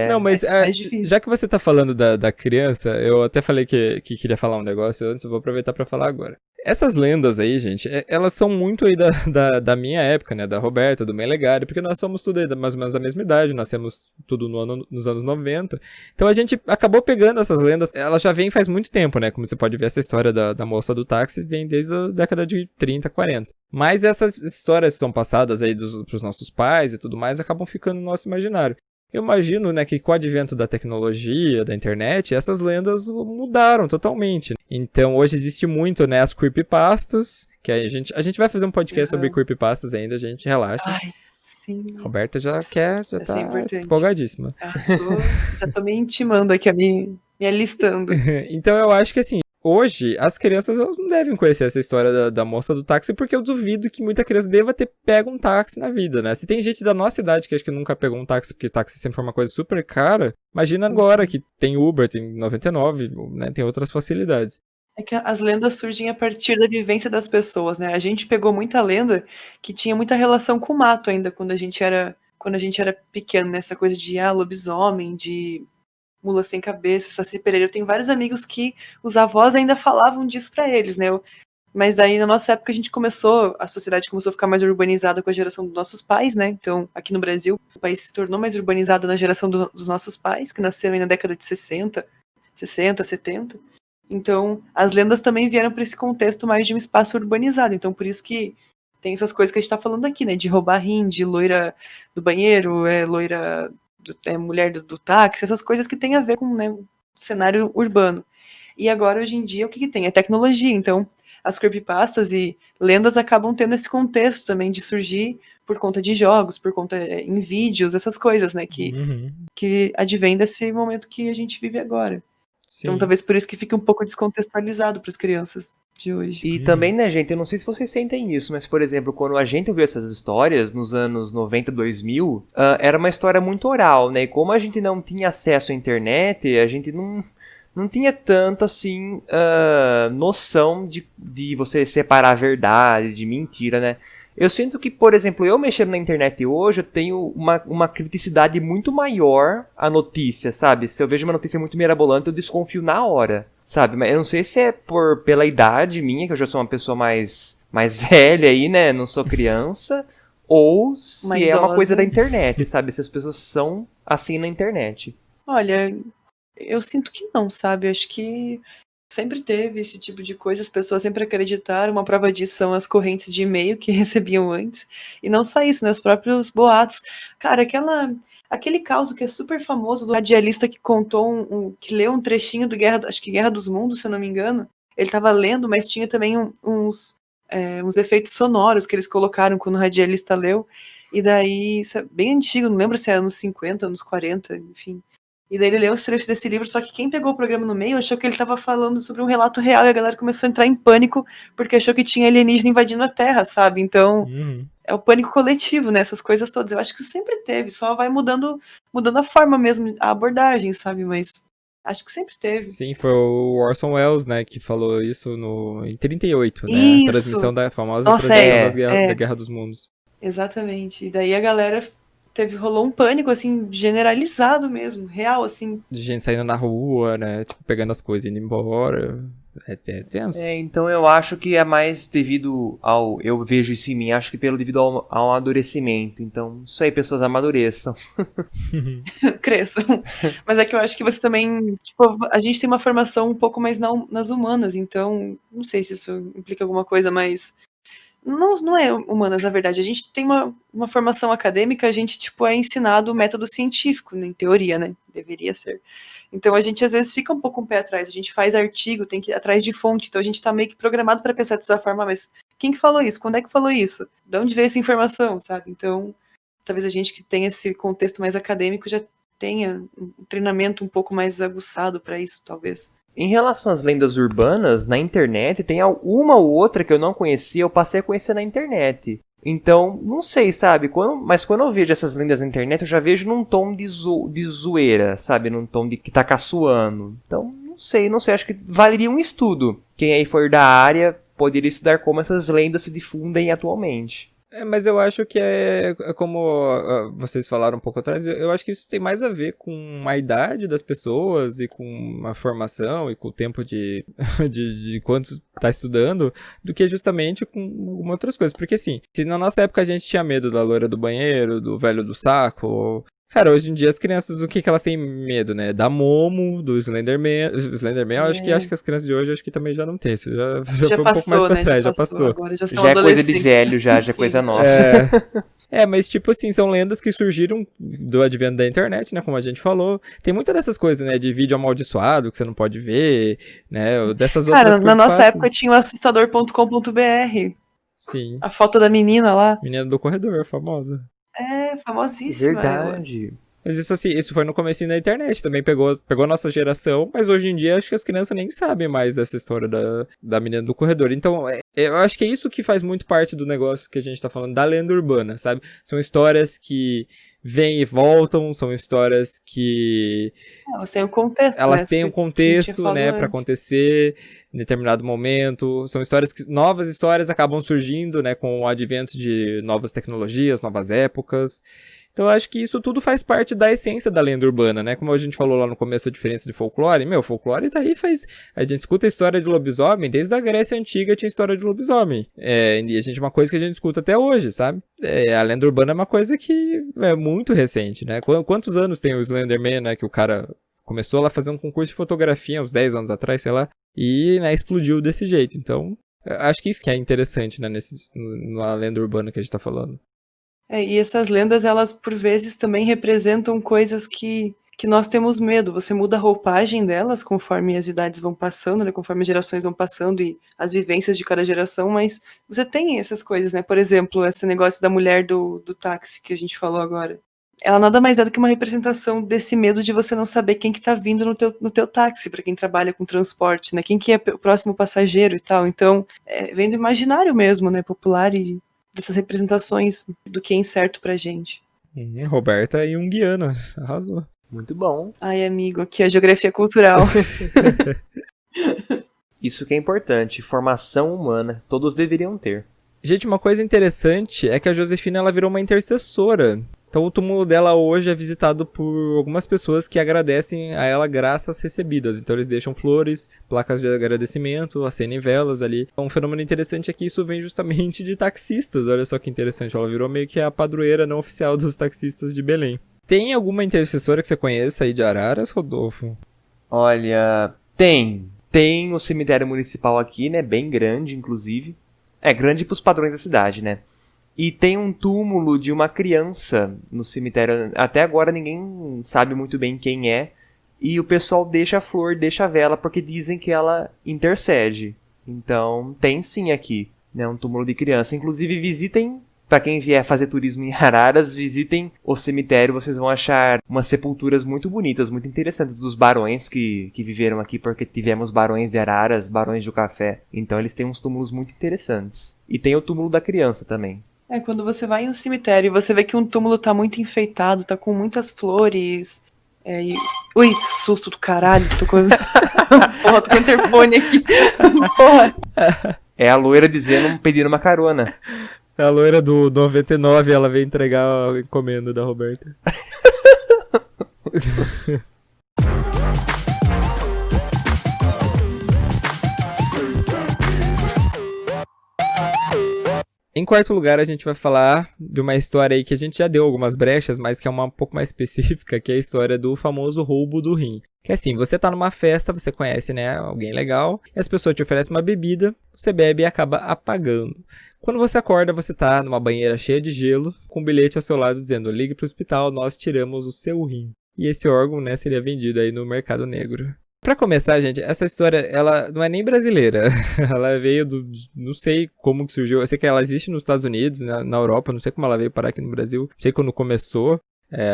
Não, mas mais difícil. já que você tá falando da criança, eu até falei que queria falar um negócio antes, eu vou aproveitar pra falar agora. Essas lendas aí, gente, elas são muito aí da minha época, né? Da Roberta, do Melegari, porque nós somos tudo aí mais ou menos da mesma idade, nascemos tudo nos anos 90. Então a gente acabou pegando essas lendas, elas já vêm faz muito tempo, né? Como você pode ver, essa história da moça do táxi vem desde a década de 30, 40. Mas essas histórias que são passadas aí pros nossos pais e tudo mais, acabam ficando no nosso imaginário. Eu imagino, né, que com o advento da tecnologia, da internet, essas lendas mudaram totalmente. Então, hoje existe muito, né, as creepypastas, que a gente vai fazer um podcast sobre creepypastas ainda, gente, relaxa. Ai, sim. Roberta já Essa tá é importante. empolgadíssima. Já tô me intimando aqui, me alistando. Então, eu acho que, assim, hoje, as crianças elas não devem conhecer essa história da moça do táxi, porque eu duvido que muita criança deva ter pego um táxi na vida, né? Se tem gente da nossa idade que acho que nunca pegou um táxi, porque táxi sempre foi uma coisa super cara, imagina agora que tem Uber, tem 99, né? Tem outras facilidades. É que as lendas surgem a partir da vivência das pessoas, né? A gente pegou muita lenda que tinha muita relação com o mato ainda, quando a gente era pequeno, né? Essa coisa de lobisomem, de mula sem cabeça, Saci Pererê. Eu tenho vários amigos que os avós ainda falavam disso pra eles, né? Mas daí na nossa época a sociedade começou a ficar mais urbanizada com a geração dos nossos pais, né? Então, aqui no Brasil, o país se tornou mais urbanizado na geração dos nossos pais, que nasceram aí na década de 60, 70. Então, as lendas também vieram para esse contexto mais de um espaço urbanizado. Então, por isso que tem essas coisas que a gente tá falando aqui, né? De roubar rim, de loira do banheiro, loira mulher do táxi, essas coisas que tem a ver com, né, o cenário urbano. E agora, hoje em dia, o que tem? É tecnologia. Então, as creepypastas e lendas acabam tendo esse contexto também de surgir por conta de jogos, por conta em vídeos, essas coisas, né, que advém desse momento que a gente vive agora. Sim. Então, talvez por isso que fique um pouco descontextualizado para as crianças de hoje. E também, né, gente, eu não sei se vocês sentem isso, mas, por exemplo, quando a gente ouviu essas histórias, nos anos 90, 2000, era uma história muito oral, né? E como a gente não tinha acesso à internet, a gente não tinha tanto, assim, noção de você separar a verdade de mentira, né? Eu sinto que, por exemplo, eu mexendo na internet hoje, eu tenho uma criticidade muito maior à notícia, sabe? Se eu vejo uma notícia muito mirabolante, eu desconfio na hora, sabe? Mas eu não sei se é pela idade minha, que eu já sou uma pessoa mais velha aí, né? Não sou criança, ou se é uma coisa da internet, sabe? Se as pessoas são assim na internet. Olha, eu sinto que não, sabe? Eu acho que sempre teve esse tipo de coisa, as pessoas sempre acreditaram. Uma prova disso são as correntes de e-mail que recebiam antes. E não só isso, né? Os próprios boatos. Cara, aquele caso que é super famoso do radialista que contou que leu um trechinho do acho que Guerra dos Mundos, se eu não me engano. Ele estava lendo, mas tinha também uns efeitos sonoros que eles colocaram quando o radialista leu. E daí, isso é bem antigo, não lembro se é anos 50, anos 40, enfim. E daí ele leu os trechos desse livro, só que quem pegou o programa no meio achou que ele estava falando sobre um relato real e a galera começou a entrar em pânico porque achou que tinha alienígena invadindo a Terra, sabe? Então, é o pânico coletivo, né? Essas coisas todas. Eu acho que sempre teve, só vai mudando a forma mesmo, a abordagem, sabe? Mas Acho que sempre teve. Sim, foi o Orson Welles, né, que falou isso em 38, né? Isso! A transmissão da famosa Nossa, transmissão da é. Guerra dos Mundos. Exatamente. E daí a galera rolou um pânico, assim, generalizado mesmo, real, assim. De gente saindo na rua, né? Tipo, pegando as coisas e indo embora. É tenso. Então eu acho que é mais devido ao... Eu vejo isso em mim, acho que devido ao amadurecimento. Então, isso aí, pessoas amadureçam. Cresçam. Mas é que eu acho que você também, tipo, a gente tem uma formação um pouco mais nas humanas, então, não sei se isso implica alguma coisa, mas não é humanas, na verdade. A gente tem uma formação acadêmica, a gente, tipo, é ensinado o método científico, né, em teoria, né? Deveria ser. Então a gente às vezes fica um pouco um pé atrás, a gente faz artigo, tem que ir atrás de fonte, então a gente tá meio que programado para pensar dessa forma, mas quem que falou isso? Quando é que falou isso? De onde veio essa informação, sabe? Então, talvez a gente que tem esse contexto mais acadêmico já tenha um treinamento um pouco mais aguçado para isso, talvez. Em relação às lendas urbanas, na internet, tem uma ou outra que eu não conhecia, eu passei a conhecer na internet. Então, não sei, sabe? Mas quando eu vejo essas lendas na internet, eu já vejo num tom de zoeira, sabe? Num tom de que tá caçoando. Então, não sei, acho que valeria um estudo. Quem aí for da área poderia estudar como essas lendas se difundem atualmente. Mas eu acho que é como vocês falaram um pouco atrás, eu acho que isso tem mais a ver com a idade das pessoas e com a formação e com o tempo de quanto tá estudando, do que justamente com algumas outras coisas. Porque assim, se na nossa época a gente tinha medo da loira do banheiro, do velho do saco... Cara, hoje em dia as crianças, o que elas têm medo, né? Da Momo, do Slenderman. Slenderman, eu acho que as crianças de hoje acho que também já não tem isso. Já foi um pouco mais pra trás, já passou. Agora já é coisa de velho, já é coisa nossa. Mas tipo assim, são lendas que surgiram do advento da internet, né? Como a gente falou. Tem muitas dessas coisas, né? De vídeo amaldiçoado que você não pode ver, né? Dessas outras coisas. Cara, na nossa época tinha o assustador.com.br. Sim. A foto da menina lá. Menina do corredor, famosa. É, famosíssima. Verdade. Mas isso assim, isso foi no comecinho da internet, também pegou a nossa geração, mas hoje em dia acho que as crianças nem sabem mais dessa história da menina do corredor. Então, eu acho que é isso que faz muito parte do negócio que a gente tá falando, da lenda urbana, sabe? São histórias que vêm e voltam, são histórias que... Elas têm um contexto, elas têm um contexto, né, pra antes. acontecer em determinado momento. São histórias que... Novas histórias acabam surgindo, né, com o advento de novas tecnologias, novas épocas. Então eu acho que isso tudo faz parte da essência da lenda urbana, né? Como a gente falou lá no começo, a diferença de folclore. Folclore tá aí, a gente escuta a história de lobisomem, desde a Grécia Antiga tinha história de lobisomem. E a gente, uma coisa que a gente escuta até hoje, sabe? A lenda urbana é uma coisa que é muito recente, né? Quantos anos tem o Slenderman, né? Que o cara começou lá a fazer um concurso de fotografia, uns 10 anos atrás, sei lá, e, né, explodiu desse jeito. Então, acho que isso que é interessante, né? Na lenda urbana que a gente tá falando. E essas lendas, elas por vezes também representam coisas que nós temos medo. Você muda a roupagem delas conforme as idades vão passando, né? Conforme as gerações vão passando e as vivências de cada geração, mas você tem essas coisas, né? Por exemplo, esse negócio da mulher do táxi que a gente falou agora. Ela nada mais é do que uma representação desse medo de você não saber quem que tá vindo no teu táxi, para quem trabalha com transporte, né? Quem que é o próximo passageiro e tal. Então, vem do imaginário mesmo, né? Popular e dessas representações do que é incerto pra gente. Roberta Junguiana, arrasou. Muito bom. Ai, amigo, aqui é a geografia cultural. Isso que é importante, formação humana, todos deveriam ter. Gente, uma coisa interessante é que a Josefina ela virou uma intercessora. Então o túmulo dela hoje é visitado por algumas pessoas que agradecem a ela graças recebidas. Então eles deixam flores, placas de agradecimento, acendem velas ali. Um fenômeno interessante é que isso vem justamente de taxistas. Olha só que interessante, ela virou meio que a padroeira não oficial dos taxistas de Belém. Tem alguma intercessora que você conheça aí de Araras, Rodolfo? Olha, tem o cemitério municipal aqui, né, bem grande inclusive. É grande pros padrões da cidade, né? E tem um túmulo de uma criança no cemitério. Até agora ninguém sabe muito bem quem é. E o pessoal deixa a flor, deixa a vela, porque dizem que ela intercede. Então, tem sim aqui, né, um túmulo de criança. Inclusive, visitem, para quem vier fazer turismo em Araras, visitem o cemitério. Vocês vão achar umas sepulturas muito bonitas, muito interessantes dos barões que viveram aqui, porque tivemos barões de Araras, barões do café. Então, eles têm uns túmulos muito interessantes. E tem o túmulo da criança também. Quando você vai em um cemitério e você vê que um túmulo tá muito enfeitado, tá com muitas flores, Ui, susto do caralho, tô com... Porra, tô com o interfone aqui. Porra. É a loira pedindo uma carona. A loira do 99, ela veio entregar a encomenda da Roberta. Em quarto lugar, a gente vai falar de uma história aí que a gente já deu algumas brechas, mas que é uma um pouco mais específica, que é a história do famoso roubo do rim. Que é assim, você tá numa festa, você conhece, né, alguém legal, e as pessoas te oferecem uma bebida, você bebe e acaba apagando. Quando você acorda, você tá numa banheira cheia de gelo, com um bilhete ao seu lado dizendo, ligue pro hospital, nós tiramos o seu rim. E esse órgão, né, seria vendido aí no mercado negro. Pra começar, gente, essa história, ela não é nem brasileira. Ela veio não sei como que surgiu. Eu sei que ela existe nos Estados Unidos, na Europa. Não sei como ela veio parar aqui no Brasil. Não sei quando começou.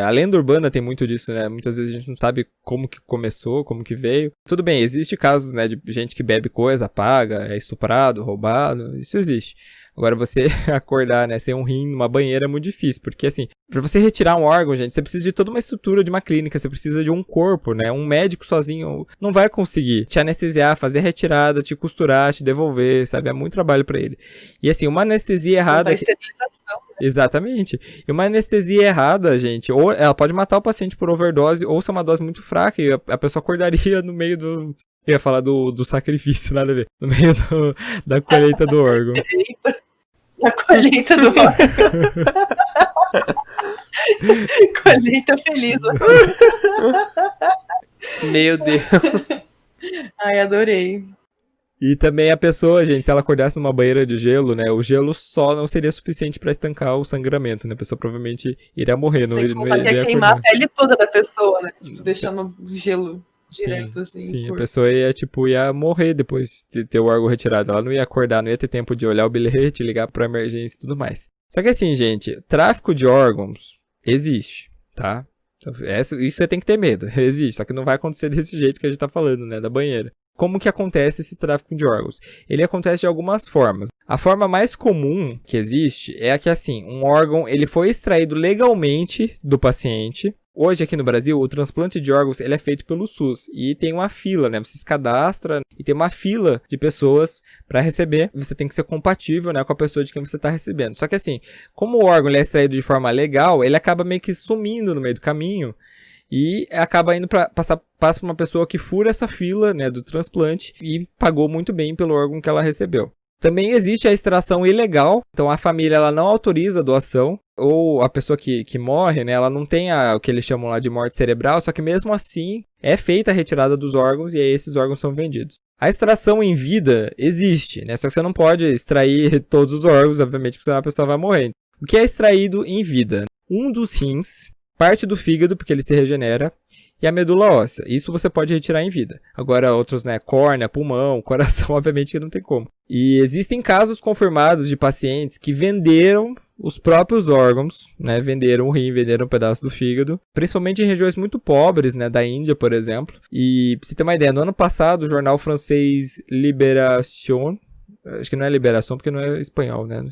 A lenda urbana tem muito disso, né? Muitas vezes a gente não sabe como que começou, como que veio. Tudo bem, existe casos, né, de gente que bebe coisa, apaga, é estuprado, roubado. Isso existe. Agora, você acordar, né, sem um rim numa banheira é muito difícil, porque assim, pra você retirar um órgão, gente, você precisa de toda uma estrutura de uma clínica, você precisa de um corpo, né, um médico sozinho não vai conseguir te anestesiar, fazer a retirada, te costurar, te devolver, sabe, é muito trabalho pra ele. E assim, uma anestesia errada... esterilização, né? Exatamente. E uma anestesia errada, gente, ou ela pode matar o paciente por overdose, ou ser uma dose muito fraca, e a pessoa acordaria no meio do... Eu ia falar do sacrifício, nada a ver. No meio da colheita do órgão. A colheita do órgão. Colheita feliz. Meu Deus. Ai, adorei. E também a pessoa, gente, se ela acordasse numa banheira de gelo, né, o gelo só não seria suficiente pra estancar o sangramento, né, a pessoa provavelmente iria morrer, não iria queimar acordar. a pele toda da pessoa, né, tipo, deixando o gelo direto, assim. Sim, a pessoa ia morrer depois de ter o órgão retirado, ela não ia acordar, não ia ter tempo de olhar o bilhete, ligar pra emergência e tudo mais. Só que assim, gente, tráfico de órgãos existe, tá? Isso você tem que ter medo, existe, só que não vai acontecer desse jeito que a gente tá falando, né, da banheira. Como que acontece esse tráfico de órgãos? Ele acontece de algumas formas. A forma mais comum que existe é a que, assim, um órgão ele foi extraído legalmente do paciente. Hoje, aqui no Brasil, o transplante de órgãos ele é feito pelo SUS. E tem uma fila, né? Você se cadastra e tem uma fila de pessoas para receber. Você tem que ser compatível, né, com a pessoa de quem você está recebendo. Só que, assim, como o órgão ele é extraído de forma legal, ele acaba meio que sumindo no meio do caminho. E acaba indo passa para uma pessoa que fura essa fila, né, do transplante e pagou muito bem pelo órgão que ela recebeu. Também existe a extração ilegal, então a família ela não autoriza a doação, ou a pessoa que morre, né, ela não tem o que eles chamam lá de morte cerebral, só que mesmo assim é feita a retirada dos órgãos e aí esses órgãos são vendidos. A extração em vida existe, né, só que você não pode extrair todos os órgãos, obviamente, porque senão a pessoa vai morrer. O que é extraído em vida? Um dos rins, parte do fígado, porque ele se regenera, e a medula óssea. Isso você pode retirar em vida. Agora, outros, né, córnea, pulmão, coração, obviamente que não tem como. E existem casos confirmados de pacientes que venderam os próprios órgãos, né, venderam o rim, venderam um pedaço do fígado, principalmente em regiões muito pobres, né, da Índia, por exemplo. E, pra você ter uma ideia, no ano passado, o jornal francês Libération, acho que não é Libération porque não é espanhol, né,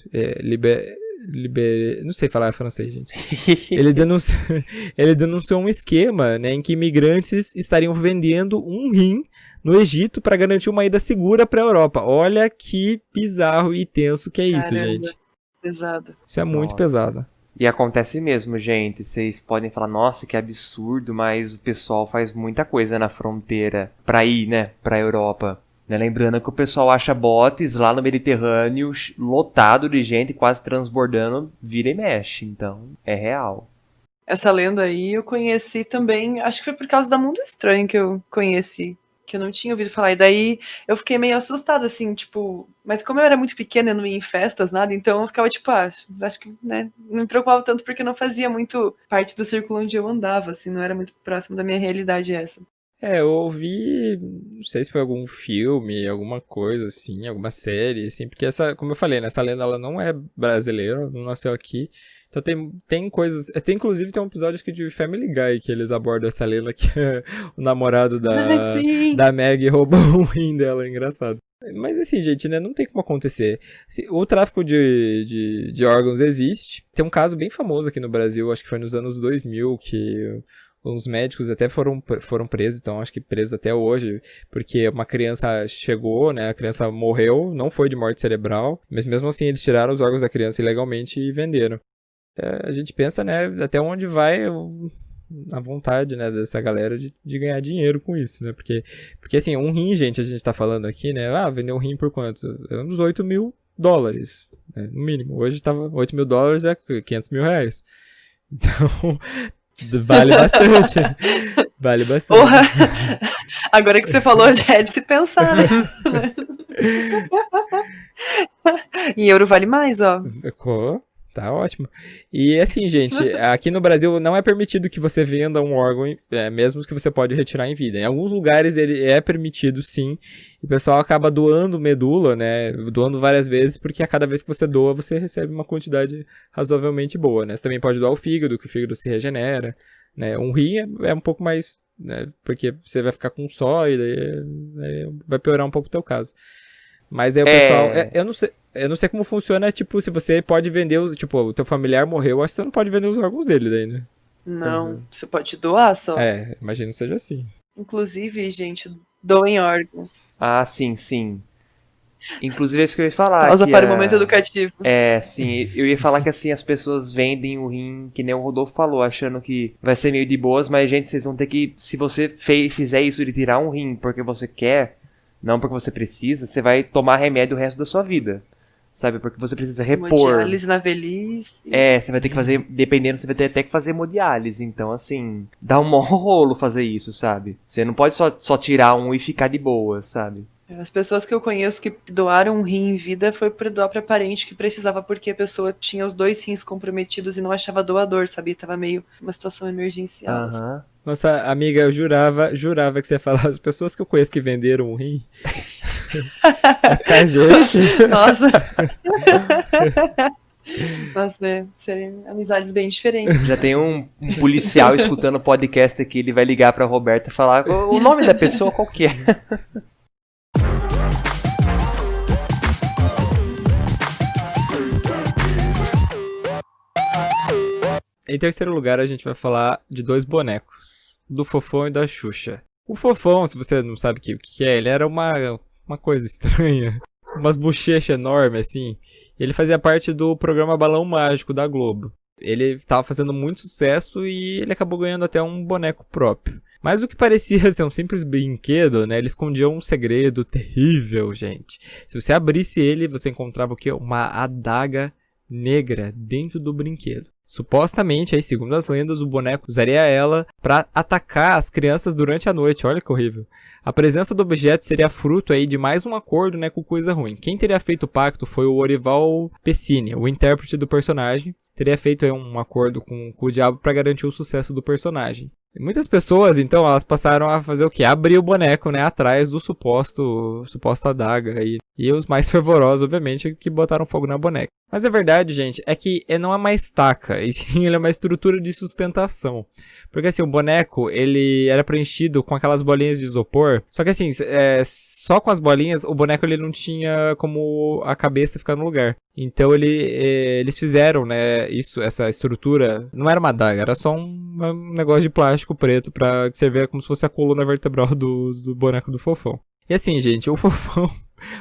não sei falar francês, gente. Ele denunciou um esquema, né, em que imigrantes estariam vendendo um rim no Egito para garantir uma ida segura para a Europa. Olha que bizarro e tenso que é isso, caramba, gente. Pesado. Isso é muito pesado. E acontece mesmo, gente. Vocês podem falar, nossa, que absurdo, mas o pessoal faz muita coisa na fronteira pra ir, né, pra Europa. Né, lembrando que o pessoal acha botes lá no Mediterrâneo lotado de gente, quase transbordando, vira e mexe. Então, é real. Essa lenda aí eu conheci também, acho que foi por causa da Mundo Estranho que eu conheci, que eu não tinha ouvido falar. E daí eu fiquei meio assustada, assim, tipo... Mas como eu era muito pequena, eu não ia em festas, nada, então eu ficava tipo, acho que, né, não me preocupava tanto porque não fazia muito parte do círculo onde eu andava, assim, não era muito próximo da minha realidade essa. Eu ouvi, não sei se foi algum filme, alguma coisa assim, alguma série, assim, porque como eu falei, né, essa lenda ela não é brasileira, não nasceu aqui, então tem coisas, inclusive tem um episódio acho que de Family Guy que eles abordam essa lenda que o namorado da Meg roubou um rim dela, é engraçado. Mas assim, gente, né, não tem como acontecer. O tráfico de órgãos existe. Tem um caso bem famoso aqui no Brasil, acho que foi nos anos 2000, que Uns médicos até foram presos, então acho que presos até hoje, porque uma criança chegou, né, a criança morreu, não foi de morte cerebral, mas mesmo assim eles tiraram os órgãos da criança ilegalmente e venderam. A gente pensa, né, até onde vai a vontade, né, dessa galera de ganhar dinheiro com isso, né, porque assim, um rim, gente, a gente tá falando aqui, né, vender um rim por quanto? Uns $8.000, né, no mínimo. Hoje tava $8.000 é R$500.000. Então, vale bastante. Vale bastante. Porra! Agora que você falou, já é de se pensar, né? Em euro vale mais, ó. Tá ótimo. E assim, gente, aqui no Brasil não é permitido que você venda um órgão, mesmo que você pode retirar em vida. Em alguns lugares ele é permitido, sim. E o pessoal acaba doando medula, né? Doando várias vezes, porque a cada vez que você doa, você recebe uma quantidade razoavelmente boa, né? Você também pode doar o fígado, que o fígado se regenera, né? Um rim é um pouco mais, né? Porque você vai ficar com um só e daí vai piorar um pouco o teu caso. Mas aí o pessoal... Eu não sei como funciona, tipo, se você pode vender os... Tipo, o teu familiar morreu, acho que você não pode vender os órgãos dele daí, né? Não, você pode doar só. Imagino que seja assim. Inclusive, gente, doem órgãos. Ah, sim. Inclusive é isso que eu ia falar. Pausa para o momento educativo. Sim, eu ia falar que assim, as pessoas vendem o rim, que nem o Rodolfo falou, achando que vai ser meio de boas, mas gente, vocês vão ter que, se você fizer isso de tirar um rim porque você quer, não porque você precisa, você vai tomar remédio o resto da sua vida. Sabe, porque você precisa repor. Hemodiálise na velhice. Você vai ter que fazer, dependendo, você vai ter até que fazer hemodiálise. Então, assim, dá um maior rolo fazer isso, sabe? Você não pode só tirar um e ficar de boa, sabe? As pessoas que eu conheço que doaram um rim em vida foi pra doar pra parente que precisava, porque a pessoa tinha os 2 rins comprometidos e não achava doador, sabia? Tava meio uma situação emergencial. Aham. Nossa, amiga, eu jurava que você ia falar as pessoas que eu conheço que venderam um rim. Vai ficar gente. Nossa. Nossa, seriam amizades bem diferentes. Já tem um policial escutando o podcast aqui, ele vai ligar pra Roberta e falar o nome da pessoa qual que é. Em terceiro lugar, a gente vai falar de 2 bonecos, do Fofão e da Xuxa. O Fofão, se você não sabe o que é, ele era uma coisa estranha, com umas bochechas enormes, assim. Ele fazia parte do programa Balão Mágico da Globo. Ele estava fazendo muito sucesso e ele acabou ganhando até um boneco próprio. Mas o que parecia ser um simples brinquedo, né? Ele escondia um segredo terrível, gente. Se você abrisse ele, você encontrava o quê? Uma adaga negra dentro do brinquedo. Supostamente, aí, segundo as lendas, o boneco usaria ela para atacar as crianças durante a noite. Olha que horrível. A presença do objeto seria fruto aí de mais um acordo, né, com coisa ruim. Quem teria feito o pacto foi o Orival Pessini, o intérprete do personagem. Teria feito aí um acordo com o diabo para garantir o sucesso do personagem. E muitas pessoas, então, elas passaram a fazer o quê? Abrir o boneco, né, atrás do suposta adaga. E os mais fervorosos, obviamente, que botaram fogo na boneca. Mas a verdade, gente, é que ele não é uma estaca, e sim ele é uma estrutura de sustentação. Porque assim, o boneco, ele era preenchido com aquelas bolinhas de isopor, só que assim, só com as bolinhas, o boneco ele não tinha como a cabeça ficar no lugar. Então eles fizeram, né, essa estrutura, não era uma adaga, era só um negócio de plástico preto pra servir como se fosse a coluna vertebral do boneco do Fofão. E assim, gente, o Fofão,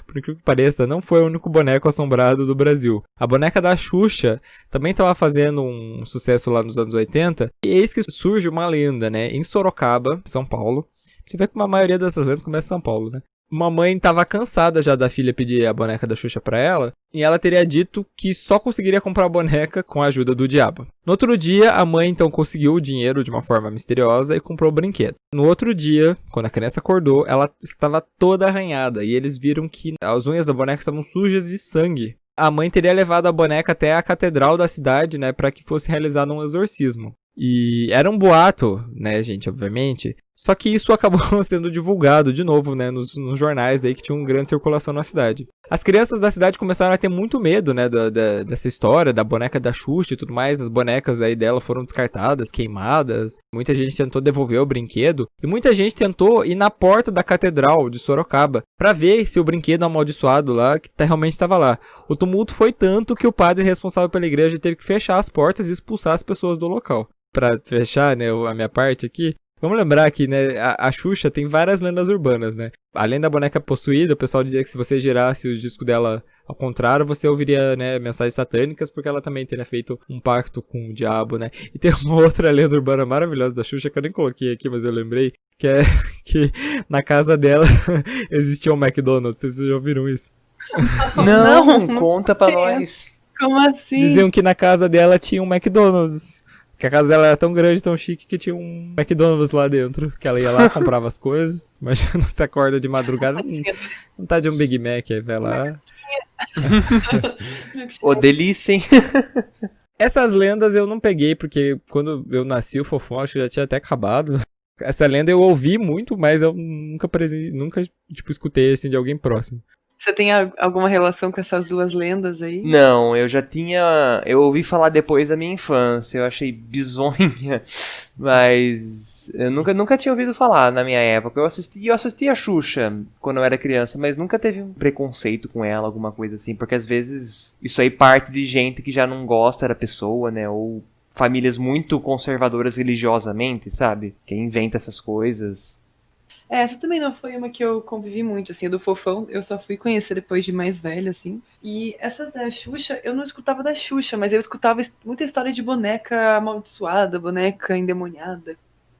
por incrível que pareça, não foi o único boneco assombrado do Brasil. A boneca da Xuxa também estava fazendo um sucesso lá nos anos 80. E eis que surge uma lenda, né? Em Sorocaba, São Paulo. Você vê que a maioria dessas lendas começa em São Paulo, né? Uma mãe estava cansada já da filha pedir a boneca da Xuxa pra ela, e ela teria dito que só conseguiria comprar a boneca com a ajuda do diabo. No outro dia, a mãe então conseguiu o dinheiro de uma forma misteriosa e comprou o brinquedo. No outro dia, quando a criança acordou, ela estava toda arranhada, e eles viram que as unhas da boneca estavam sujas de sangue. A mãe teria levado a boneca até a catedral da cidade, né, para que fosse realizado um exorcismo. E era um boato, né, gente, obviamente. Só que isso acabou sendo divulgado de novo, né, nos jornais aí que tinham grande circulação na cidade. As crianças da cidade começaram a ter muito medo, né, dessa história, da boneca da Xuxa e tudo mais. As bonecas aí dela foram descartadas, queimadas. Muita gente tentou devolver o brinquedo. E muita gente tentou ir na porta da catedral de Sorocaba pra ver se o brinquedo amaldiçoado lá que realmente estava lá. O tumulto foi tanto que o padre responsável pela igreja teve que fechar as portas e expulsar as pessoas do local. pra fechar, né, a minha parte aqui, vamos lembrar que, né, a Xuxa tem várias lendas urbanas, né? Além da boneca possuída, o pessoal dizia que se você girasse o disco dela ao contrário, você ouviria, né, mensagens satânicas, porque ela também teria feito um pacto com o diabo, né? E tem uma outra lenda urbana maravilhosa da Xuxa, que eu nem coloquei aqui, mas eu lembrei, que é que na casa dela existia um McDonald's. Vocês já ouviram isso? Não, conta pra nós. Como assim? Diziam que na casa dela tinha um McDonald's. Que a casa dela era tão grande, tão chique, que tinha um McDonald's lá dentro. Que ela ia lá, comprava as coisas. Imagina, você acorda de madrugada, não tá de um Big Mac, aí vai lá. Ô, delícia, hein? Essas lendas eu não peguei, porque quando eu nasci, o Fofão acho que já tinha até acabado. Essa lenda eu ouvi muito, mas eu nunca tipo, escutei assim de alguém próximo. Você tem alguma relação com essas duas lendas aí? Não, eu ouvi falar depois da minha infância, eu achei bizonha, mas eu nunca tinha ouvido falar na minha época. Eu assisti a Xuxa quando eu era criança, mas nunca teve um preconceito com ela, alguma coisa assim, porque às vezes isso aí parte de gente que já não gosta da pessoa, né, ou famílias muito conservadoras religiosamente, sabe, que inventa essas coisas. Essa também não foi uma que eu convivi muito, assim, do Fofão, eu só fui conhecer depois de mais velha, assim. E essa da Xuxa, eu não escutava da Xuxa, mas eu escutava muita história de boneca amaldiçoada, boneca endemoniada.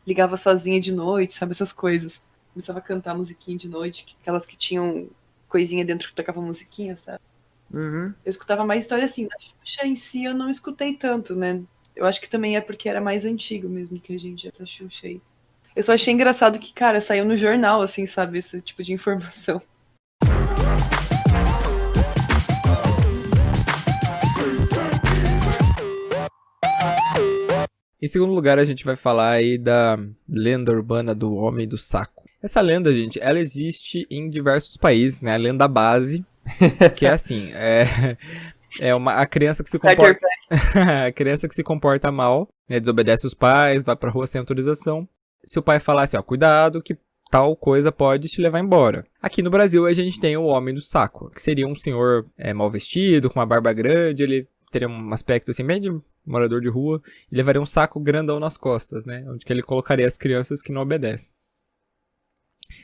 Ligava sozinha de noite, sabe, essas coisas. Começava a cantar musiquinha de noite, aquelas que tinham coisinha dentro que tocava musiquinha, sabe? Uhum. Eu escutava mais história assim. Da Xuxa em si eu não escutei tanto, né? Eu acho que também é porque era mais antigo mesmo que a gente, essa Xuxa aí. Eu só achei engraçado que, cara, saiu no jornal, assim, sabe? Esse tipo de informação. Em segundo lugar, a gente vai falar aí da lenda urbana do Homem do Saco. Essa lenda, gente, ela existe em diversos países, né? A lenda base, que é assim, a criança que se comporta... a criança que se comporta mal, né, desobedece os pais, vai pra rua sem autorização. Se o pai falar assim, ó, cuidado que tal coisa pode te levar embora. Aqui no Brasil a gente tem o Homem do Saco, que seria um senhor mal vestido, com uma barba grande, ele teria um aspecto assim, bem de morador de rua, e levaria um saco grandão nas costas, né, onde que ele colocaria as crianças que não obedecem.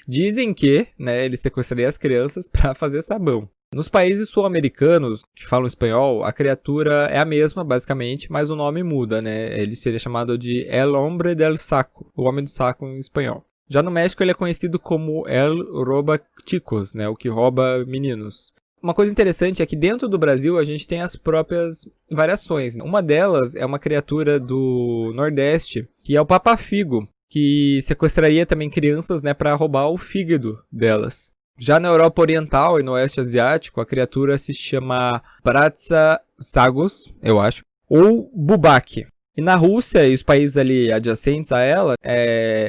Dizem que, né, ele sequestraria as crianças para fazer sabão. Nos países sul-americanos que falam espanhol, a criatura é a mesma, basicamente, mas o nome muda, né? Ele seria chamado de El Hombre del Saco, o Homem do Saco em espanhol. Já no México ele é conhecido como El Roba Chicos, né? O que rouba meninos. Uma coisa interessante é que dentro do Brasil a gente tem as próprias variações. Uma delas é uma criatura do Nordeste, que é o Papa-Figo, que sequestraria também crianças, né, para roubar o fígado delas. Já na Europa Oriental e no Oeste Asiático, a criatura se chama Bratsa-Sagus, eu acho, ou Bubak. E na Rússia e os países ali adjacentes a ela,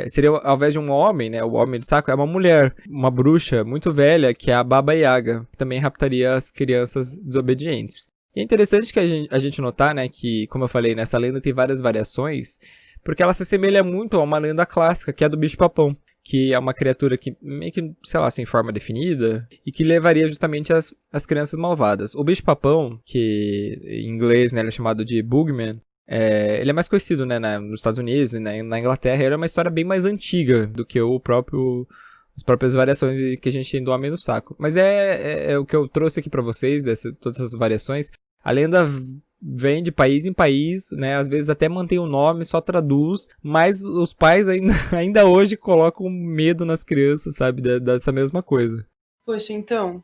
seria ao invés de um homem, né, o homem do saco, é uma mulher, uma bruxa muito velha, que é a Baba Yaga, que também raptaria as crianças desobedientes. E é interessante que a gente notar, né, que, como eu falei, nessa lenda tem várias variações, porque ela se assemelha muito a uma lenda clássica, que é a do bicho-papão, que é uma criatura que meio que, sei lá, sem forma definida, e que levaria justamente as crianças malvadas. O bicho-papão, que em inglês, né, ele é chamado de Bugman, ele é mais conhecido, né, nos Estados Unidos e na Inglaterra. Ele é uma história bem mais antiga do que as próprias variações que a gente tem do Homem do Saco. Mas é o que eu trouxe aqui pra vocês, todas essas variações. A lenda vem de país em país, né? Às vezes até mantém o nome, só traduz, mas os pais ainda hoje colocam medo nas crianças, sabe? Dessa mesma coisa. Poxa, então,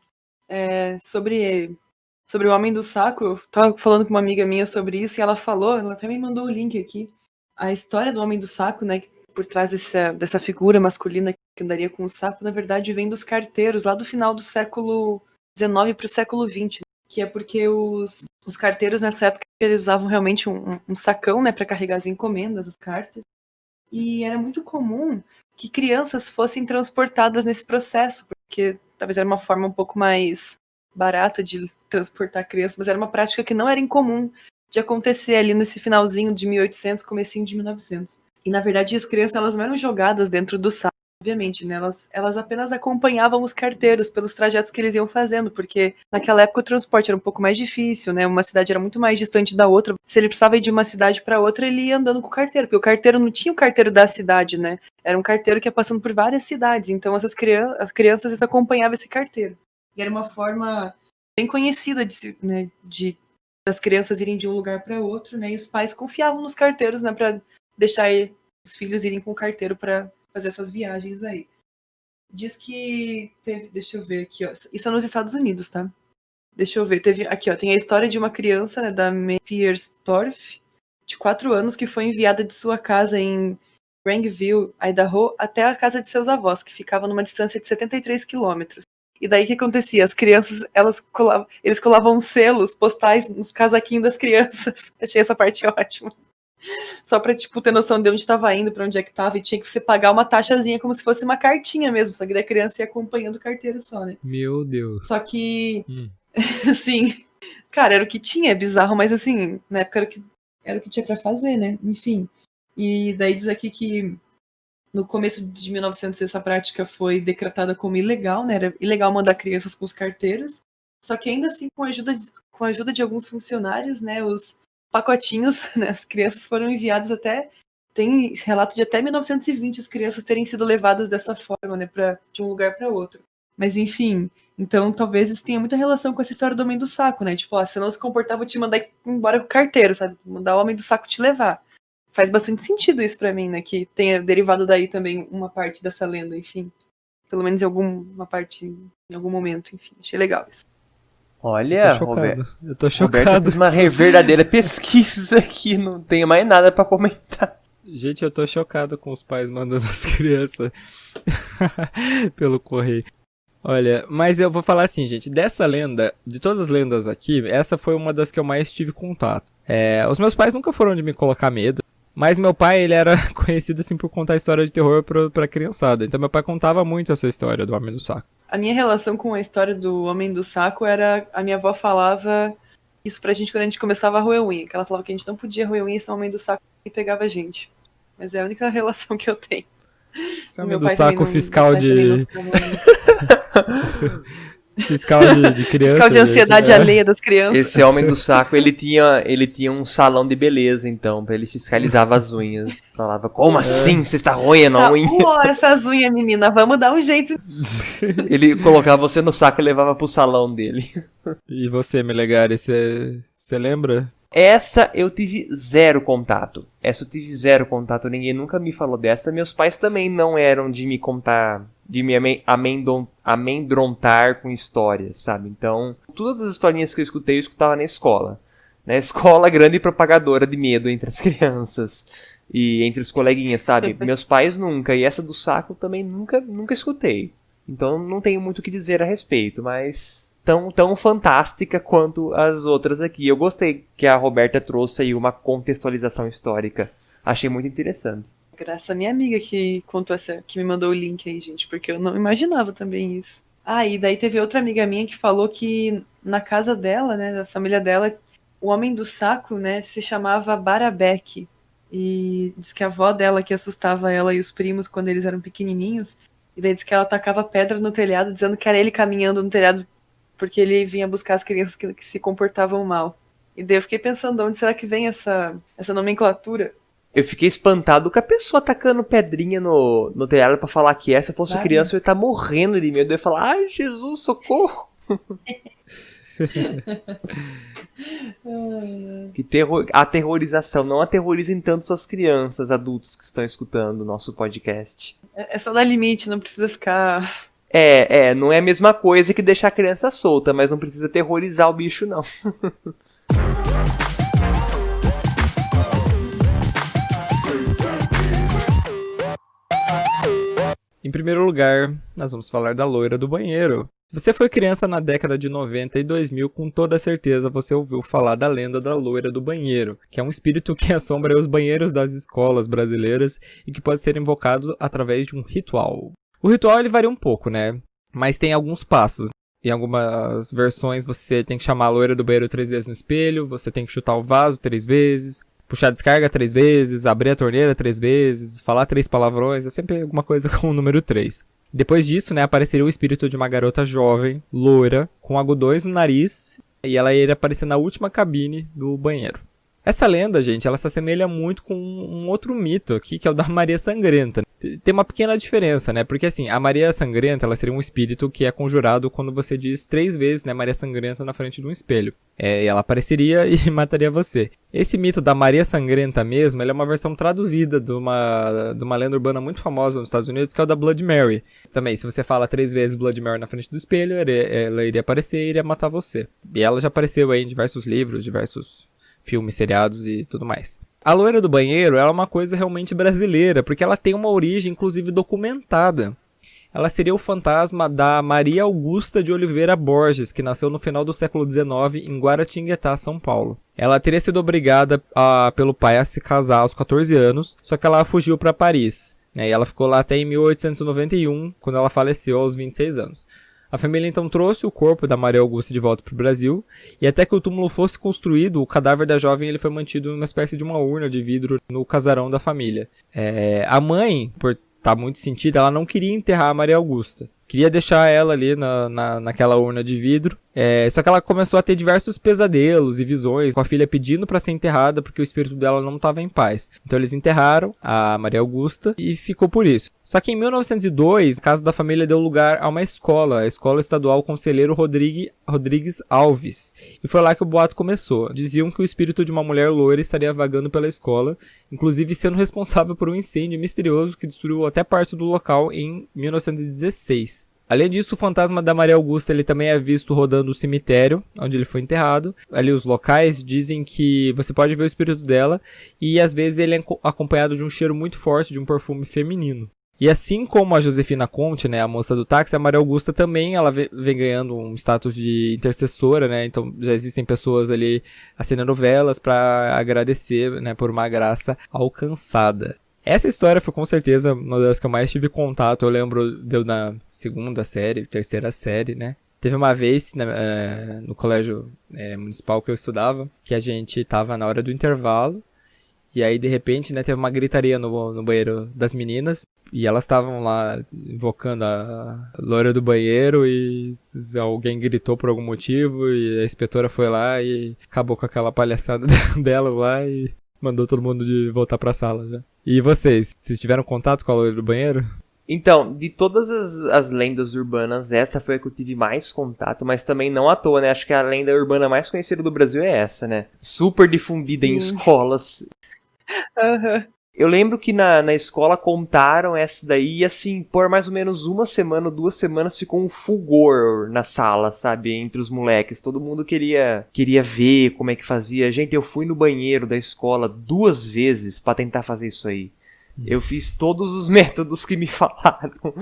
sobre o Homem do Saco, eu tava falando com uma amiga minha sobre isso e ela até me mandou o link aqui. A história do Homem do Saco, né? Por trás dessa figura masculina que andaria com o saco, na verdade, vem dos carteiros, lá do final do século XIX para o século XX. Que é porque os carteiros nessa época eles usavam realmente um sacão, né, para carregar as encomendas, as cartas. E era muito comum que crianças fossem transportadas nesse processo, porque talvez era uma forma um pouco mais barata de transportar crianças, mas era uma prática que não era incomum de acontecer ali nesse finalzinho de 1800, comecinho de 1900. E na verdade as crianças elas não eram jogadas dentro do saco, obviamente, né, elas apenas acompanhavam os carteiros pelos trajetos que eles iam fazendo, porque naquela época o transporte era um pouco mais difícil, né, uma cidade era muito mais distante da outra. Se ele precisava ir de uma cidade para outra, ele ia andando com o carteiro, porque o carteiro não tinha o carteiro da cidade, né, era um carteiro que ia passando por várias cidades, então as crianças eles acompanhavam esse carteiro. E era uma forma bem conhecida das crianças irem de um lugar para outro, né, e os pais confiavam nos carteiros, né, para deixar os filhos irem com o carteiro para fazer essas viagens aí. Diz que teve, deixa eu ver aqui, ó, isso é nos Estados Unidos, tá? Deixa eu ver, teve aqui, ó, tem a história de uma criança, né, da May Pierstorff, de 4 anos, que foi enviada de sua casa em Grangeville, Idaho, até a casa de seus avós, que ficava numa distância de 73 quilômetros. E daí o que acontecia? As crianças, eles colavam selos postais nos casaquinhos das crianças. Achei essa parte ótima. Só pra, tipo, ter noção de onde estava indo, pra onde é que tava, e tinha que você pagar uma taxazinha como se fosse uma cartinha mesmo, só que daí a criança ia acompanhando o carteiro só, né? Meu Deus. Só que, assim, cara, era o que tinha, é bizarro, mas assim, na época era o que tinha pra fazer, né? Enfim. E daí diz aqui que no começo de 1900 essa prática foi decretada como ilegal, né? Era ilegal mandar crianças com os carteiros, só que ainda assim, com a ajuda de alguns funcionários, né, os pacotinhos, né, as crianças foram enviadas tem relato de até 1920 as crianças terem sido levadas dessa forma, né, de um lugar para outro. Mas enfim, então talvez isso tenha muita relação com essa história do homem do saco, né, tipo, se não se comportar, vou te mandar embora com o carteiro, sabe, mandar o homem do saco te levar. Faz bastante sentido isso pra mim, né, que tenha derivado daí também uma parte dessa lenda, enfim. Pelo menos em alguma parte, em algum momento, enfim, achei legal isso. Olha, Eu tô chocado. Roberto fez uma verdadeira pesquisa aqui, não tenho mais nada pra comentar. Gente, eu tô chocado com os pais mandando as crianças pelo correio. Olha, mas eu vou falar assim, gente, dessa lenda, de todas as lendas aqui, essa foi uma das que eu mais tive contato. Os meus pais nunca foram de me colocar medo, mas meu pai, ele era conhecido assim por contar história de terror pra criançada. Então meu pai contava muito essa história do Homem do Saco. A minha relação com a história do Homem do Saco era... A minha avó falava isso pra gente quando a gente começava a roer unha. Que ela falava que a gente não podia roer unha sem o Homem do Saco e pegava a gente. Mas é a única relação que eu tenho. Esse Homem do Saco fiscal de... Fiscal de criança. Fiscal de ansiedade alheia das crianças. Esse Homem do Saco, ele tinha um salão de beleza, então, ele fiscalizava as unhas. Falava, como assim? Você está roendo a unha? Essas unhas, menina, vamos dar um jeito. Ele colocava você no saco e levava pro salão dele. E você, Melegari, você lembra? Essa eu tive zero contato. Ninguém nunca me falou dessa. Meus pais também não eram de me contar, de me amedrontar com histórias, sabe? Então, todas as historinhas que eu escutava na escola. Na escola, grande propagadora de medo entre as crianças e entre os coleguinhas, sabe? Meus pais nunca. E essa do saco também nunca escutei. Então, não tenho muito o que dizer a respeito, mas... Tão fantástica quanto as outras aqui. Eu gostei que a Roberta trouxe aí uma contextualização histórica. Achei muito interessante. Graças à minha amiga que contou que me mandou o link aí, gente, porque eu não imaginava também isso. E daí teve outra amiga minha que falou que na casa dela, né, da família dela, o Homem do Saco, né, se chamava Barabeque. E diz que a avó dela que assustava ela e os primos quando eles eram pequenininhos. E daí diz que ela tacava pedra no telhado, dizendo que era ele caminhando no telhado porque ele vinha buscar as crianças que se comportavam mal. E daí eu fiquei pensando, de onde será que vem essa nomenclatura? Eu fiquei espantado com a pessoa tacando pedrinha no telhado pra falar que se eu fosse criança eu ia estar morrendo de medo. Eu ia falar, ai, Jesus, socorro! Que aterrorização. Não aterrorizem tanto suas crianças, adultos que estão escutando o nosso podcast. É só dar limite, não precisa ficar... não é a mesma coisa que deixar a criança solta, mas não precisa terrorizar o bicho, não. Em primeiro lugar, nós vamos falar da loira do banheiro. Se você foi criança na década de 90 e 2000, com toda certeza você ouviu falar da lenda da loira do banheiro, que é um espírito que assombra os banheiros das escolas brasileiras e que pode ser invocado através de um ritual. O ritual ele varia um pouco, né? Mas tem alguns passos. Em algumas versões você tem que chamar a loira do banheiro 3 vezes no espelho, você tem que chutar o vaso 3 vezes, puxar a descarga 3 vezes, abrir a torneira 3 vezes, falar 3 palavrões, é sempre alguma coisa com o número 3. Depois disso, né, apareceria o espírito de uma garota jovem, loira, com algodões no nariz, e ela iria aparecer na última cabine do banheiro. Essa lenda, gente, ela se assemelha muito com um outro mito aqui, que é o da Maria Sangrenta. Tem uma pequena diferença, né? Porque assim, a Maria Sangrenta, ela seria um espírito que é conjurado quando você diz 3 vezes, né, Maria Sangrenta na frente de um espelho. E ela apareceria e mataria você. Esse mito da Maria Sangrenta mesmo, ela é uma versão traduzida de uma lenda urbana muito famosa nos Estados Unidos, que é o da Blood Mary. Também, se você fala 3 vezes Blood Mary na frente do espelho, ela iria aparecer e iria matar você. E ela já apareceu aí em diversos livros, diversos filmes, seriados e tudo mais. A loira do banheiro ela é uma coisa realmente brasileira, porque ela tem uma origem, inclusive, documentada. Ela seria o fantasma da Maria Augusta de Oliveira Borges, que nasceu no final do século XIX em Guaratinguetá, São Paulo. Ela teria sido obrigada pelo pai a se casar aos 14 anos, só que ela fugiu para Paris, né? E ela ficou lá até em 1891, quando ela faleceu aos 26 anos. A família então trouxe o corpo da Maria Augusta de volta para o Brasil, e até que o túmulo fosse construído, o cadáver da jovem ele foi mantido em uma espécie de uma urna de vidro no casarão da família. A mãe, por estar muito sentida, ela não queria enterrar a Maria Augusta. Queria deixar ela ali naquela urna de vidro. Só que ela começou a ter diversos pesadelos e visões, com a filha pedindo para ser enterrada porque o espírito dela não estava em paz. Então eles enterraram a Maria Augusta e ficou por isso. Só que em 1902, a casa da família deu lugar a uma escola, a Escola Estadual Conselheiro Rodrigues Alves. E foi lá que o boato começou. Diziam que o espírito de uma mulher loira estaria vagando pela escola, inclusive sendo responsável por um incêndio misterioso que destruiu até parte do local em 1916. Além disso, o fantasma da Maria Augusta ele também é visto rodando o cemitério, onde ele foi enterrado. Ali os locais dizem que você pode ver o espírito dela e às vezes ele é acompanhado de um cheiro muito forte de um perfume feminino. E assim como a Josefina Conte, né, a moça do táxi, a Maria Augusta também ela vem ganhando um status de intercessora, né? Então já existem pessoas ali acendendo velas para agradecer, né, por uma graça alcançada. Essa história foi com certeza uma das que eu mais tive contato. Eu lembro, deu na segunda série, terceira série, né? Teve uma vez no colégio municipal que eu estudava, que a gente tava na hora do intervalo, e aí de repente, né, teve uma gritaria no banheiro das meninas, e elas estavam lá invocando a loira do banheiro, e alguém gritou por algum motivo, e a inspetora foi lá e acabou com aquela palhaçada dela lá, e mandou todo mundo de voltar pra sala já. E vocês tiveram contato com a loira do banheiro? Então, de todas as lendas urbanas, essa foi a que eu tive mais contato, mas também não à toa, né? Acho que a lenda urbana mais conhecida do Brasil é essa, né? Super difundida em escolas. Uhum. Eu lembro que na escola contaram essa daí e assim, por mais ou menos 1 semana, 2 semanas ficou um fulgor na sala, sabe? Entre os moleques. Todo mundo queria ver como é que fazia. Gente, eu fui no banheiro da escola 2 vezes pra tentar fazer isso aí. Eu fiz todos os métodos que me falaram,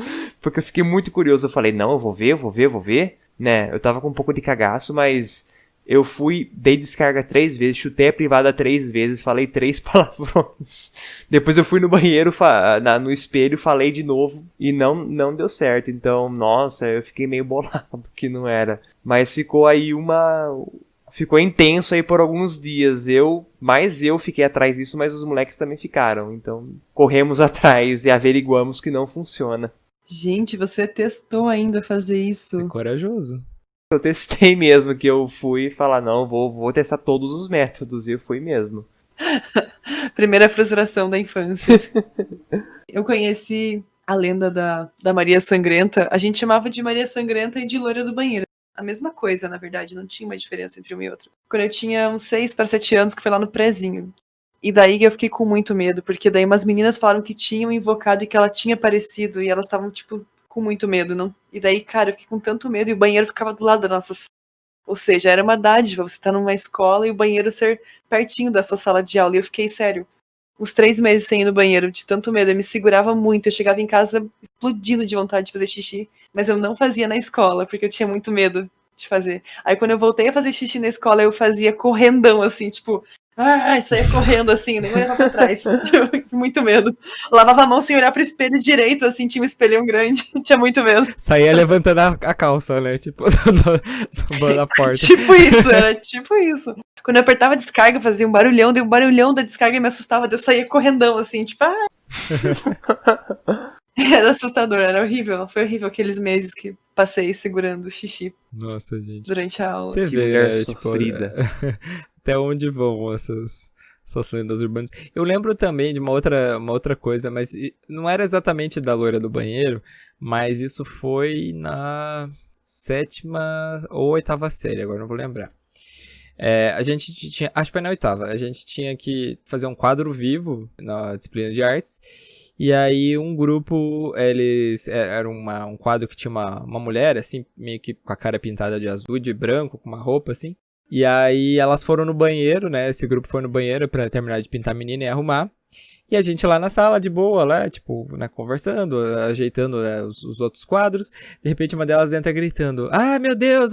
porque eu fiquei muito curioso. Eu falei, não, eu vou ver, né? Eu tava com um pouco de cagaço, mas eu fui, dei descarga 3 vezes, chutei a privada 3 vezes, falei 3 palavrões. Depois eu fui no banheiro, no espelho, falei de novo e não deu certo. Então, nossa, eu fiquei meio bolado que não era. Mas ficou aí ficou intenso aí por alguns dias. Eu fiquei atrás disso, mas os moleques também ficaram. Então, corremos atrás e averiguamos que não funciona. Gente, você testou ainda fazer isso? É corajoso. Eu testei mesmo, que eu fui falar, não, vou testar todos os métodos, e eu fui mesmo. Primeira frustração da infância. Eu conheci a lenda da Maria Sangrenta. A gente chamava de Maria Sangrenta e de Loira do Banheiro. A mesma coisa, na verdade, não tinha uma diferença entre uma e outra. Quando eu tinha uns 6 para 7 anos, que foi lá no prezinho. E daí eu fiquei com muito medo, porque daí umas meninas falaram que tinham invocado e que ela tinha aparecido, e elas estavam, tipo, com muito medo, não? E daí, cara, eu fiquei com tanto medo, e o banheiro ficava do lado da nossa sala. Ou seja, era uma dádiva você estar numa escola e o banheiro ser pertinho da sua sala de aula. E eu fiquei, sério, uns 3 meses sem ir no banheiro, de tanto medo. Eu me segurava muito, eu chegava em casa explodindo de vontade de fazer xixi, mas eu não fazia na escola, porque eu tinha muito medo de fazer. Aí quando eu voltei a fazer xixi na escola, eu fazia correndão, assim, tipo, Saía correndo assim, nem olhava pra trás. Tinha muito medo. Lavava a mão sem olhar pro espelho direito, assim, tinha um espelhão grande. Tinha muito medo. Saía levantando a calça, né? Tipo, da porta. Tipo isso, era tipo isso. Quando eu apertava a descarga, fazia um barulhão, deu um barulhão da descarga e me assustava, eu saía correndão, assim, tipo, Era assustador, era horrível. Foi horrível aqueles meses que passei segurando o xixi Nossa, gente. durante a aula. Você Que vê, mulher né? sofrida. Tipo, até onde vão essas lendas urbanas. Eu lembro também de uma outra coisa, mas não era exatamente da loira do banheiro, mas isso foi na 7ª ou 8ª série, agora não vou lembrar. A gente tinha, acho que foi na 8ª, a gente tinha que fazer um quadro vivo na disciplina de artes. E aí um grupo, era um quadro que tinha uma mulher, assim, meio que com a cara pintada de azul, de branco, com uma roupa, assim. E aí elas foram no banheiro, né, esse grupo foi no banheiro pra terminar de pintar a menina e arrumar. E a gente lá na sala, de boa, lá, tipo, né, conversando, ajeitando, né, os outros quadros. De repente uma delas entra gritando, meu Deus,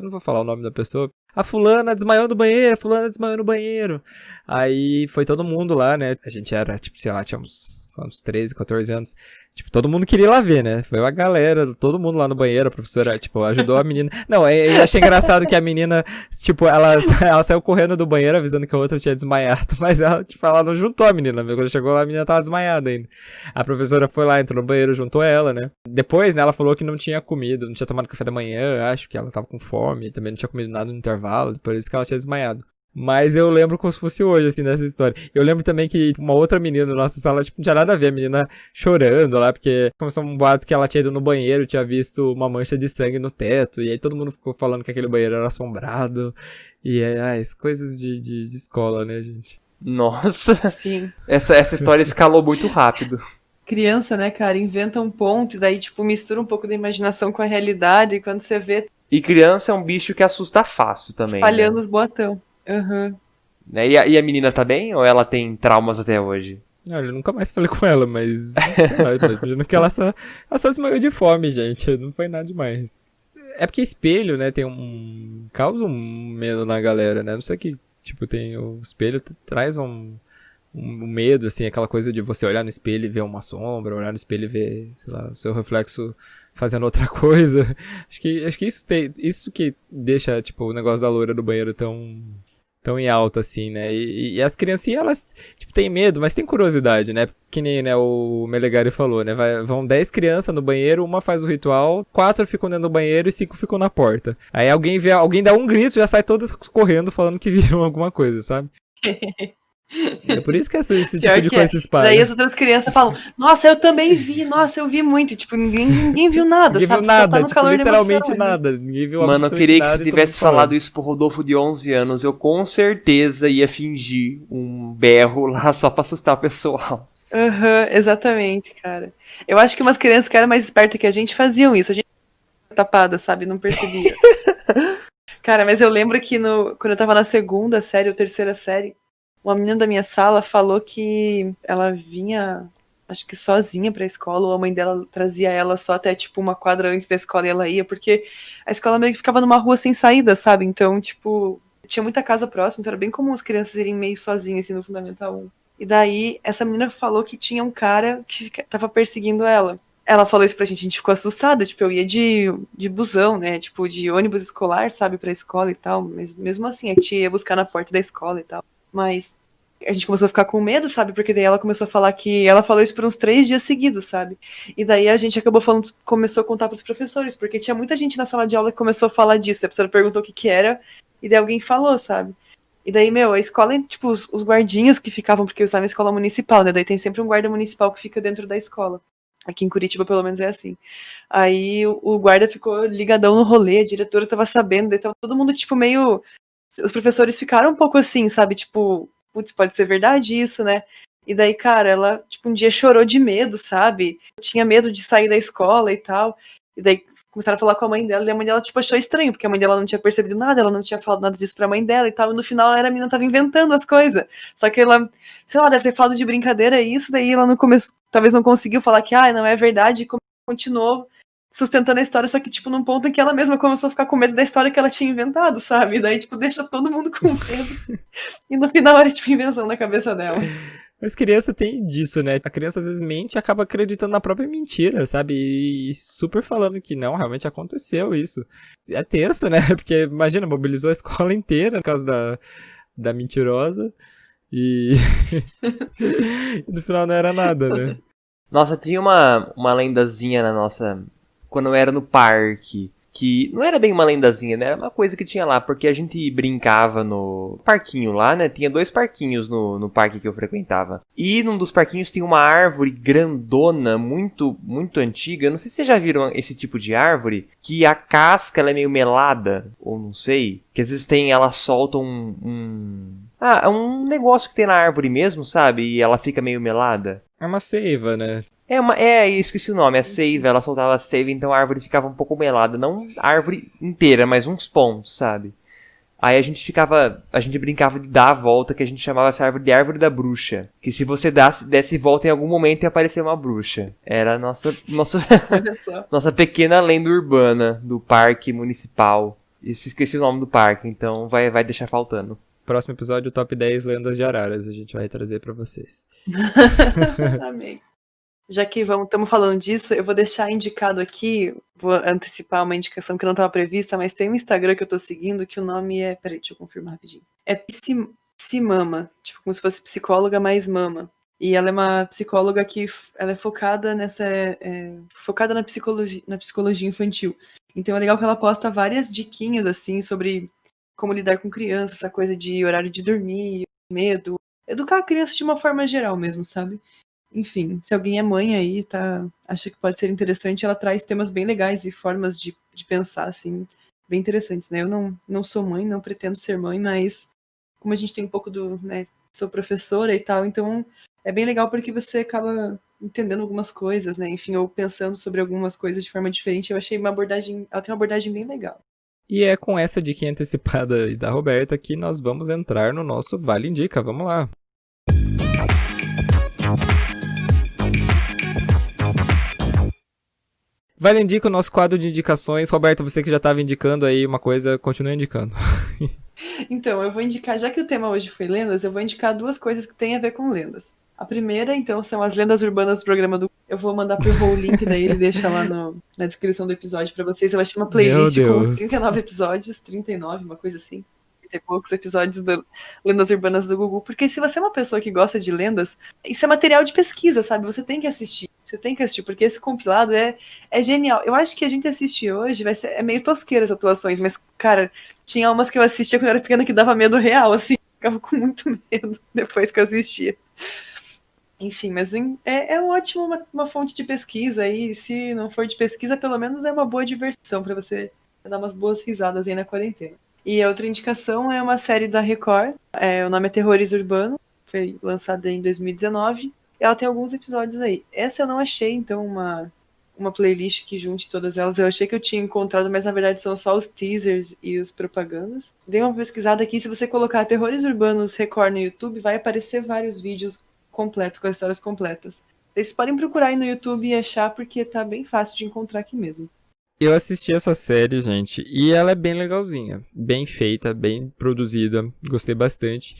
não vou falar o nome da pessoa. A fulana desmaiou no banheiro, fulana desmaiou no banheiro. Aí foi todo mundo lá, né, a gente era, tipo, sei lá, tinha uns 13, 14 anos. Tipo, todo mundo queria ir lá ver, né? Foi a galera, todo mundo lá no banheiro, a professora, tipo, ajudou a menina. Não, eu achei engraçado que a menina, tipo, ela saiu correndo do banheiro avisando que a outra tinha desmaiado, mas ela, tipo, ela não juntou a menina. Quando chegou lá, a menina tava desmaiada ainda. A professora foi lá, entrou no banheiro, juntou ela, né? Depois, né, ela falou que não tinha comido, não tinha tomado café da manhã, acho que ela tava com fome, também não tinha comido nada no intervalo, por isso que ela tinha desmaiado. Mas eu lembro como se fosse hoje, assim, dessa história. Eu lembro também que uma outra menina da nossa sala, tipo, não tinha nada a ver, a menina chorando lá, porque começou um boato que ela tinha ido no banheiro, tinha visto uma mancha de sangue no teto, e aí todo mundo ficou falando que aquele banheiro era assombrado. E coisas de escola, né, gente? Nossa, Sim. Essa história escalou muito rápido. Criança, né, cara, inventa um ponto e daí, tipo, mistura um pouco da imaginação com a realidade, e quando você vê, E criança é um bicho que assusta fácil também, espalhando né? os botão. Uhum. Né? E a menina tá bem? Ou ela tem traumas até hoje? Olha, eu nunca mais falei com ela, mas sei lá, imagino que ela só desmaiou de fome, gente. Não foi nada demais. É porque espelho, né, causa um medo na galera, né? Não sei que, tipo, tem o espelho traz um medo, assim, aquela coisa de você olhar no espelho e ver uma sombra, olhar no espelho e ver, sei lá, o seu reflexo fazendo outra coisa. Acho que isso que deixa, tipo, o negócio da loira do banheiro tão em alta, assim, né? E as criancinhas, elas, tipo, têm medo, mas têm curiosidade, né? Que nem, né, o Melegari falou, né? Vão 10 crianças no banheiro, uma faz o ritual, 4 ficam dentro do banheiro e 5 ficam na porta. Aí alguém dá um grito, já sai todas correndo falando que viram alguma coisa, sabe? É por isso que esse tipo de coisa se espalha. Daí as outras crianças falam, nossa, eu também vi, nossa, eu vi muito. Tipo, ninguém viu nada, ninguém sabe? viu nada, só tá no tipo, calor literalmente da emoção, nada. Ninguém viu Mano, eu absolutamente queria que nada você e todo tivesse mundo falando. falado isso pro Rodolfo de 11 anos. Eu com certeza ia fingir um berro lá só pra assustar o pessoal. Aham, exatamente, cara. Eu acho que umas crianças que eram mais espertas que a gente faziam isso. A gente tapada, sabe? Não percebia. Cara, mas eu lembro que quando eu tava na 2ª série ou 3ª série, uma menina da minha sala falou que ela vinha, acho que sozinha pra escola, ou a mãe dela trazia ela só até, tipo, uma quadra antes da escola e ela ia, porque a escola meio que ficava numa rua sem saída, sabe? Então, tipo, tinha muita casa próxima, então era bem comum as crianças irem meio sozinhas, assim, no Fundamental 1. E daí, essa menina falou que tinha um cara que tava perseguindo ela. Ela falou isso pra gente, a gente ficou assustada, tipo, eu ia de busão, né, tipo, de ônibus escolar, sabe, pra escola e tal, mas mesmo assim, a gente ia buscar na porta da escola e tal. Mas a gente começou a ficar com medo, sabe? Porque daí ela começou a falar que ela falou isso por uns 3 dias seguidos, sabe? E daí a gente começou a contar pros professores, porque tinha muita gente na sala de aula que começou a falar disso. A professora perguntou o que era, e daí alguém falou, sabe? E daí, a escola, tipo, os guardinhas que ficavam, porque eu estava em escola municipal, né? Daí tem sempre um guarda municipal que fica dentro da escola. Aqui em Curitiba, pelo menos, é assim. Aí o guarda ficou ligadão no rolê, a diretora tava sabendo, daí tava todo mundo, tipo, meio... Os professores ficaram um pouco assim, sabe? Tipo, putz, pode ser verdade isso, né? E daí, cara, ela, tipo, um dia chorou de medo, sabe? Tinha medo de sair da escola e tal. E daí começaram a falar com a mãe dela, e a mãe dela, tipo, achou estranho, porque a mãe dela não tinha percebido nada, ela não tinha falado nada disso pra mãe dela e tal. E no final, a menina tava inventando as coisas. Só que ela, sei lá, deve ter falado de brincadeira isso, daí ela não começou, talvez não conseguiu falar que, não é verdade, e continuou sustentando a história, só que, tipo, num ponto em que ela mesma começou a ficar com medo da história que ela tinha inventado, sabe? Daí, tipo, deixa todo mundo com medo. E no final era, tipo, invenção na cabeça dela. Mas criança tem disso, né? A criança às vezes mente e acaba acreditando na própria mentira, sabe? E super falando que não, realmente aconteceu isso. É tenso, né? Porque, imagina, mobilizou a escola inteira por causa da mentirosa. E e no final não era nada, né? Nossa, tinha uma lendazinha na nossa... Quando eu era no parque, que não era bem uma lendazinha, né? Era uma coisa que tinha lá, porque a gente brincava no parquinho lá, né? Tinha 2 parquinhos no parque que eu frequentava. E num dos parquinhos tinha uma árvore grandona, muito, muito antiga. Eu não sei se vocês já viram esse tipo de árvore, que a casca ela é meio melada, ou não sei. Que às vezes ela solta é um negócio que tem na árvore mesmo, sabe? E ela fica meio melada. É uma seiva, né? Esqueci o nome, é seiva, ela soltava seiva, então a árvore ficava um pouco melada, não a árvore inteira, mas uns pontos, sabe? Aí a gente brincava de dar a volta, que a gente chamava essa árvore de árvore da bruxa, que se você desse volta em algum momento ia aparecer uma bruxa. Era a nossa nossa pequena lenda urbana do parque municipal. Esqueci o nome do parque, então vai deixar faltando. Próximo episódio, Top 10 Lendas de Araras, a gente vai trazer pra vocês. Amém. Já que estamos falando disso, eu vou deixar indicado aqui, vou antecipar uma indicação que não estava prevista, mas tem um Instagram que eu tô seguindo que o nome é... Peraí, deixa eu confirmar rapidinho. É Psimama, tipo como se fosse psicóloga mais mama. E ela é uma psicóloga que ela é focada focada na psicologia infantil. Então é legal que ela posta várias diquinhas, assim, sobre como lidar com criança, essa coisa de horário de dormir, medo, educar a criança de uma forma geral mesmo, sabe? Enfim, se alguém é mãe aí, acha que pode ser interessante, ela traz temas bem legais e formas de pensar, assim, bem interessantes, né? Eu não sou mãe, não pretendo ser mãe, mas como a gente tem um pouco né, sou professora e tal, então é bem legal porque você acaba entendendo algumas coisas, né? Enfim, ou pensando sobre algumas coisas de forma diferente. Eu achei ela tem uma abordagem bem legal. E é com essa dica antecipada aí da Roberta que nós vamos entrar no nosso Vale Indica. Vamos lá. Vale Indica, o nosso quadro de indicações. Roberta, você que já estava indicando aí uma coisa, continua indicando. Então, eu vou indicar, já que o tema hoje foi lendas, eu vou indicar 2 coisas que têm a ver com lendas. A primeira, então, são as lendas urbanas do programa do... Eu vou mandar pro Rô o link, daí ele deixa lá na descrição do episódio pra vocês. Eu achei uma playlist com uns 39 episódios, 39, uma coisa assim. 30 e poucos episódios do Lendas Urbanas do Gugu. Porque se você é uma pessoa que gosta de lendas, isso é material de pesquisa, sabe? Você tem que assistir. Porque esse compilado é genial. Eu acho que a gente assiste hoje, é meio tosqueira as atuações, mas, cara, tinha umas que eu assistia quando eu era pequena que dava medo real, assim. Ficava com muito medo depois que eu assistia. Enfim, mas é ótimo uma fonte de pesquisa, e se não for de pesquisa, pelo menos é uma boa diversão para você dar umas boas risadas aí na quarentena. E a outra indicação é uma série da Record, o nome é Terrores Urbano, foi lançada em 2019, e ela tem alguns episódios aí. Essa eu não achei, então, uma playlist que junte todas elas. Eu achei que eu tinha encontrado, mas na verdade são só os teasers e os propagandas. Dei uma pesquisada aqui, se você colocar Terrores Urbanos Record no YouTube, vai aparecer vários vídeos completos, com as histórias completas. Vocês podem procurar aí no YouTube e achar, porque tá bem fácil de encontrar aqui mesmo. Eu assisti essa série, gente, e ela é bem legalzinha, bem feita, bem produzida, gostei bastante.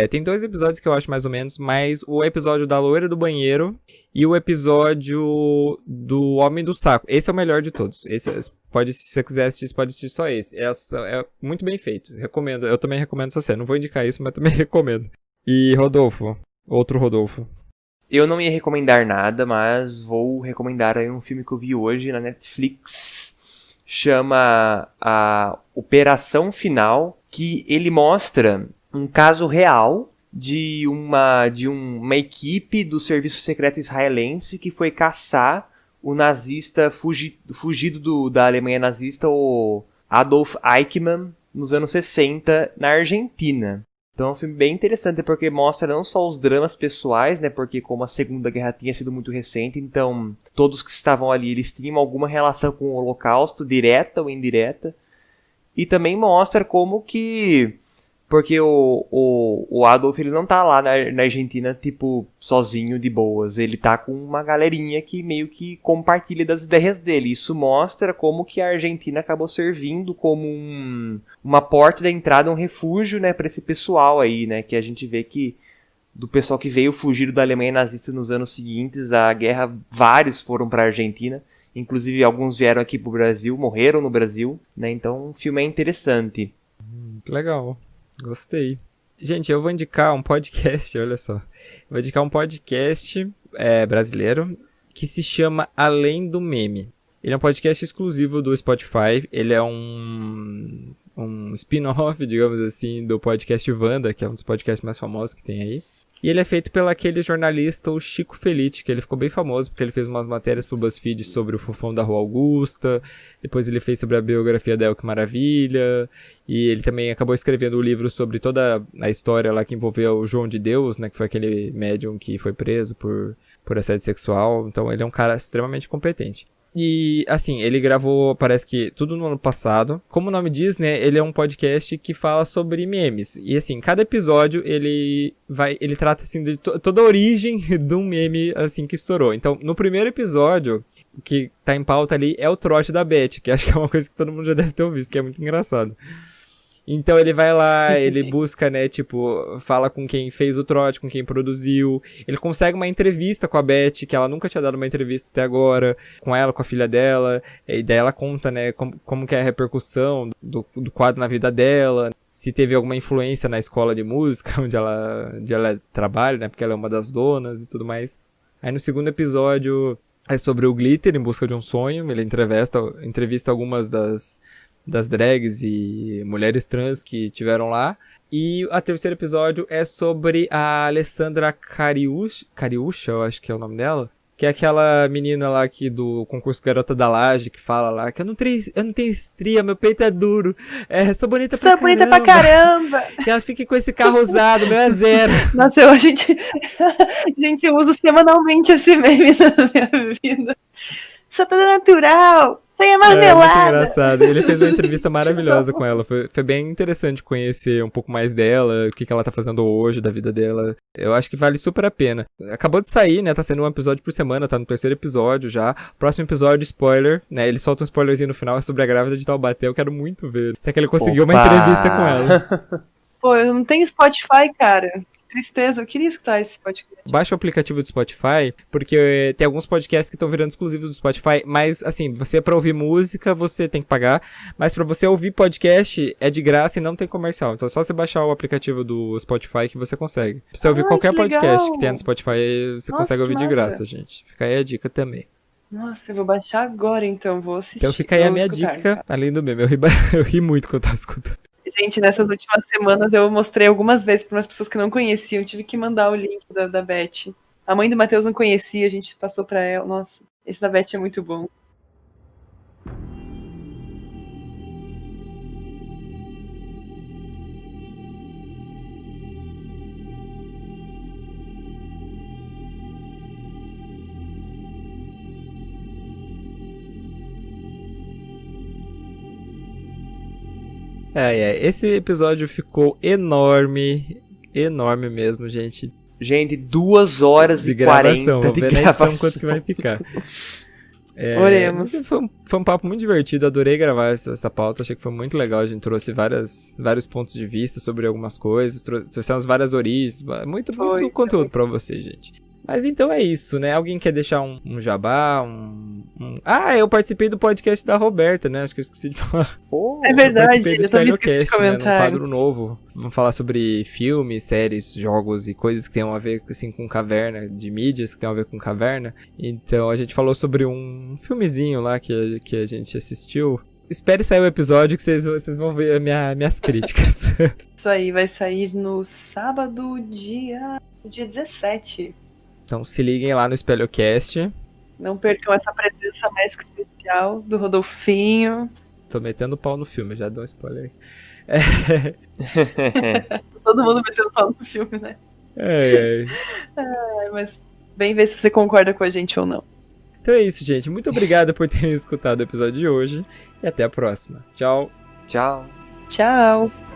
Tem 2 episódios que eu acho mais ou menos, mas o episódio da loira do banheiro e o episódio do homem do saco. Esse é o melhor de todos. Esse se você quiser assistir, você pode assistir só esse. É muito bem feito, recomendo. Eu também recomendo essa série, não vou indicar isso, mas também recomendo. E Rodolfo, outro Rodolfo. Eu não ia recomendar nada, mas vou recomendar aí um filme que eu vi hoje na Netflix. Chama a Operação Final, que ele mostra um caso real de uma equipe do serviço secreto israelense que foi caçar o nazista fugido da Alemanha nazista, o Adolf Eichmann, nos anos 60, na Argentina. Então é um filme bem interessante, porque mostra não só os dramas pessoais, né, porque como a Segunda Guerra tinha sido muito recente, então todos que estavam ali, eles tinham alguma relação com o Holocausto, direta ou indireta, e também mostra como que, Porque o Adolf, ele não tá lá na Argentina, tipo, sozinho, de boas. Ele tá com uma galerinha que meio que compartilha das ideias dele. Isso mostra como que a Argentina acabou servindo como uma porta de entrada, um refúgio, né, pra esse pessoal aí, né? Que a gente vê que do pessoal que veio fugido da Alemanha nazista nos anos seguintes, a guerra, vários foram pra Argentina. Inclusive, alguns vieram aqui pro Brasil, morreram no Brasil, né? Então, o filme é interessante. Legal. Gostei. Gente, eu vou indicar um podcast, olha só. Vou indicar um podcast brasileiro que se chama Além do Meme. Ele é um podcast exclusivo do Spotify. Ele é um spin-off, digamos assim, do podcast Wanda, que é um dos podcasts mais famosos que tem aí. E ele é feito pelo aquele jornalista, o Chico Felitti, que ele ficou bem famoso porque ele fez umas matérias pro BuzzFeed sobre o Fofão da Rua Augusta, depois ele fez sobre a biografia da El Que Maravilha, e ele também acabou escrevendo um livro sobre toda a história lá que envolveu o João de Deus, né, que foi aquele médium que foi preso por assédio sexual. Então ele é um cara extremamente competente. E, assim, ele gravou, parece que tudo no ano passado. Como o nome diz, né, ele é um podcast que fala sobre memes. E, assim, cada episódio ele trata, assim, de toda a origem de um meme, assim, que estourou. Então, no primeiro episódio, o que tá em pauta ali é o trote da Beth, que acho que é uma coisa que todo mundo já deve ter ouvido, que é muito engraçado. Então ele vai lá, ele busca, né, tipo, fala com quem fez o trote, com quem produziu. Ele consegue uma entrevista com a Beth, que ela nunca tinha dado uma entrevista até agora, com ela, com a filha dela. E daí ela conta, né, como que é a repercussão do quadro na vida dela. Se teve alguma influência na escola de música, onde ela trabalha, né, porque ela é uma das donas e tudo mais. Aí no segundo episódio é sobre o Glitter, Em Busca de um Sonho. Ele entrevista algumas das drags e mulheres trans que tiveram lá. E o terceiro episódio é sobre a Alessandra Cariúcha, eu acho que é o nome dela. Que é aquela menina lá que do concurso Garota da Laje, que fala lá que eu não tenho estria, meu peito é duro. Sou bonita pra caramba. Sou bonita pra caramba. E ela fica com esse carro usado, meu é 0. Nossa, gente, eu uso semanalmente esse meme na minha vida. Sou toda natural. Sem a marmelada. Muito engraçado. Ele fez uma entrevista maravilhosa com ela. Foi bem interessante conhecer um pouco mais dela, o que ela tá fazendo hoje, da vida dela. Eu acho que vale super a pena. Acabou de sair, né? Tá sendo um episódio por semana, tá no terceiro episódio já. Próximo episódio, spoiler, né? Ele solta um spoilerzinho no final, é sobre a grávida de Taubaté. Eu quero muito ver. Se é que ele conseguiu uma entrevista com ela. Pô, eu não tenho Spotify, cara. Tristeza, eu queria escutar esse podcast. Baixa o aplicativo do Spotify, porque tem alguns podcasts que estão virando exclusivos do Spotify, mas assim, pra ouvir música você tem que pagar, mas pra você ouvir podcast é de graça e não tem comercial, então é só você baixar o aplicativo do Spotify que você consegue. Pra você ouvir qualquer podcast que tenha no Spotify, você consegue ouvir de graça, gente. Fica aí a dica também. Nossa, eu vou baixar agora então, vou assistir. Então fica aí a minha dica, além do meme, eu ri muito quando eu tava escutando. Gente, nessas últimas semanas eu mostrei algumas vezes para umas pessoas que não conheciam. Eu tive que mandar o link da Beth. A mãe do Matheus não conhecia, a gente passou para ela. Nossa, esse da Beth é muito bom. Esse episódio ficou enorme mesmo, gente. Gente, 2 horas e 40 de gravação. Quanto que vai ficar. Oremos. Foi um papo muito divertido, adorei gravar essa pauta, achei que foi muito legal, a gente trouxe vários pontos de vista sobre algumas coisas, trouxemos várias origens, muito conteúdo pra vocês, gente. Mas então é isso, né? Alguém quer deixar um jabá, eu participei do podcast da Roberta, né? Acho que eu esqueci de falar. É verdade, eu participei do Spoilercast, né? Num quadro novo. Vamos falar sobre filmes, séries, jogos e coisas que tenham a ver, assim, com caverna, de mídias que tenham a ver com caverna. Então a gente falou sobre um filmezinho lá que a gente assistiu. Espere sair o episódio que vocês vão ver minhas críticas. Isso aí, vai sair no sábado, dia 17. Então se liguem lá no Spoilercast. Não percam essa presença mais que especial do Rodolfinho. Tô metendo pau no filme, já dou um spoiler. Todo mundo metendo pau no filme, né? Mas vem ver se você concorda com a gente ou não. Então é isso, gente. Muito obrigado por terem escutado o episódio de hoje. E até a próxima. Tchau. Tchau. Tchau.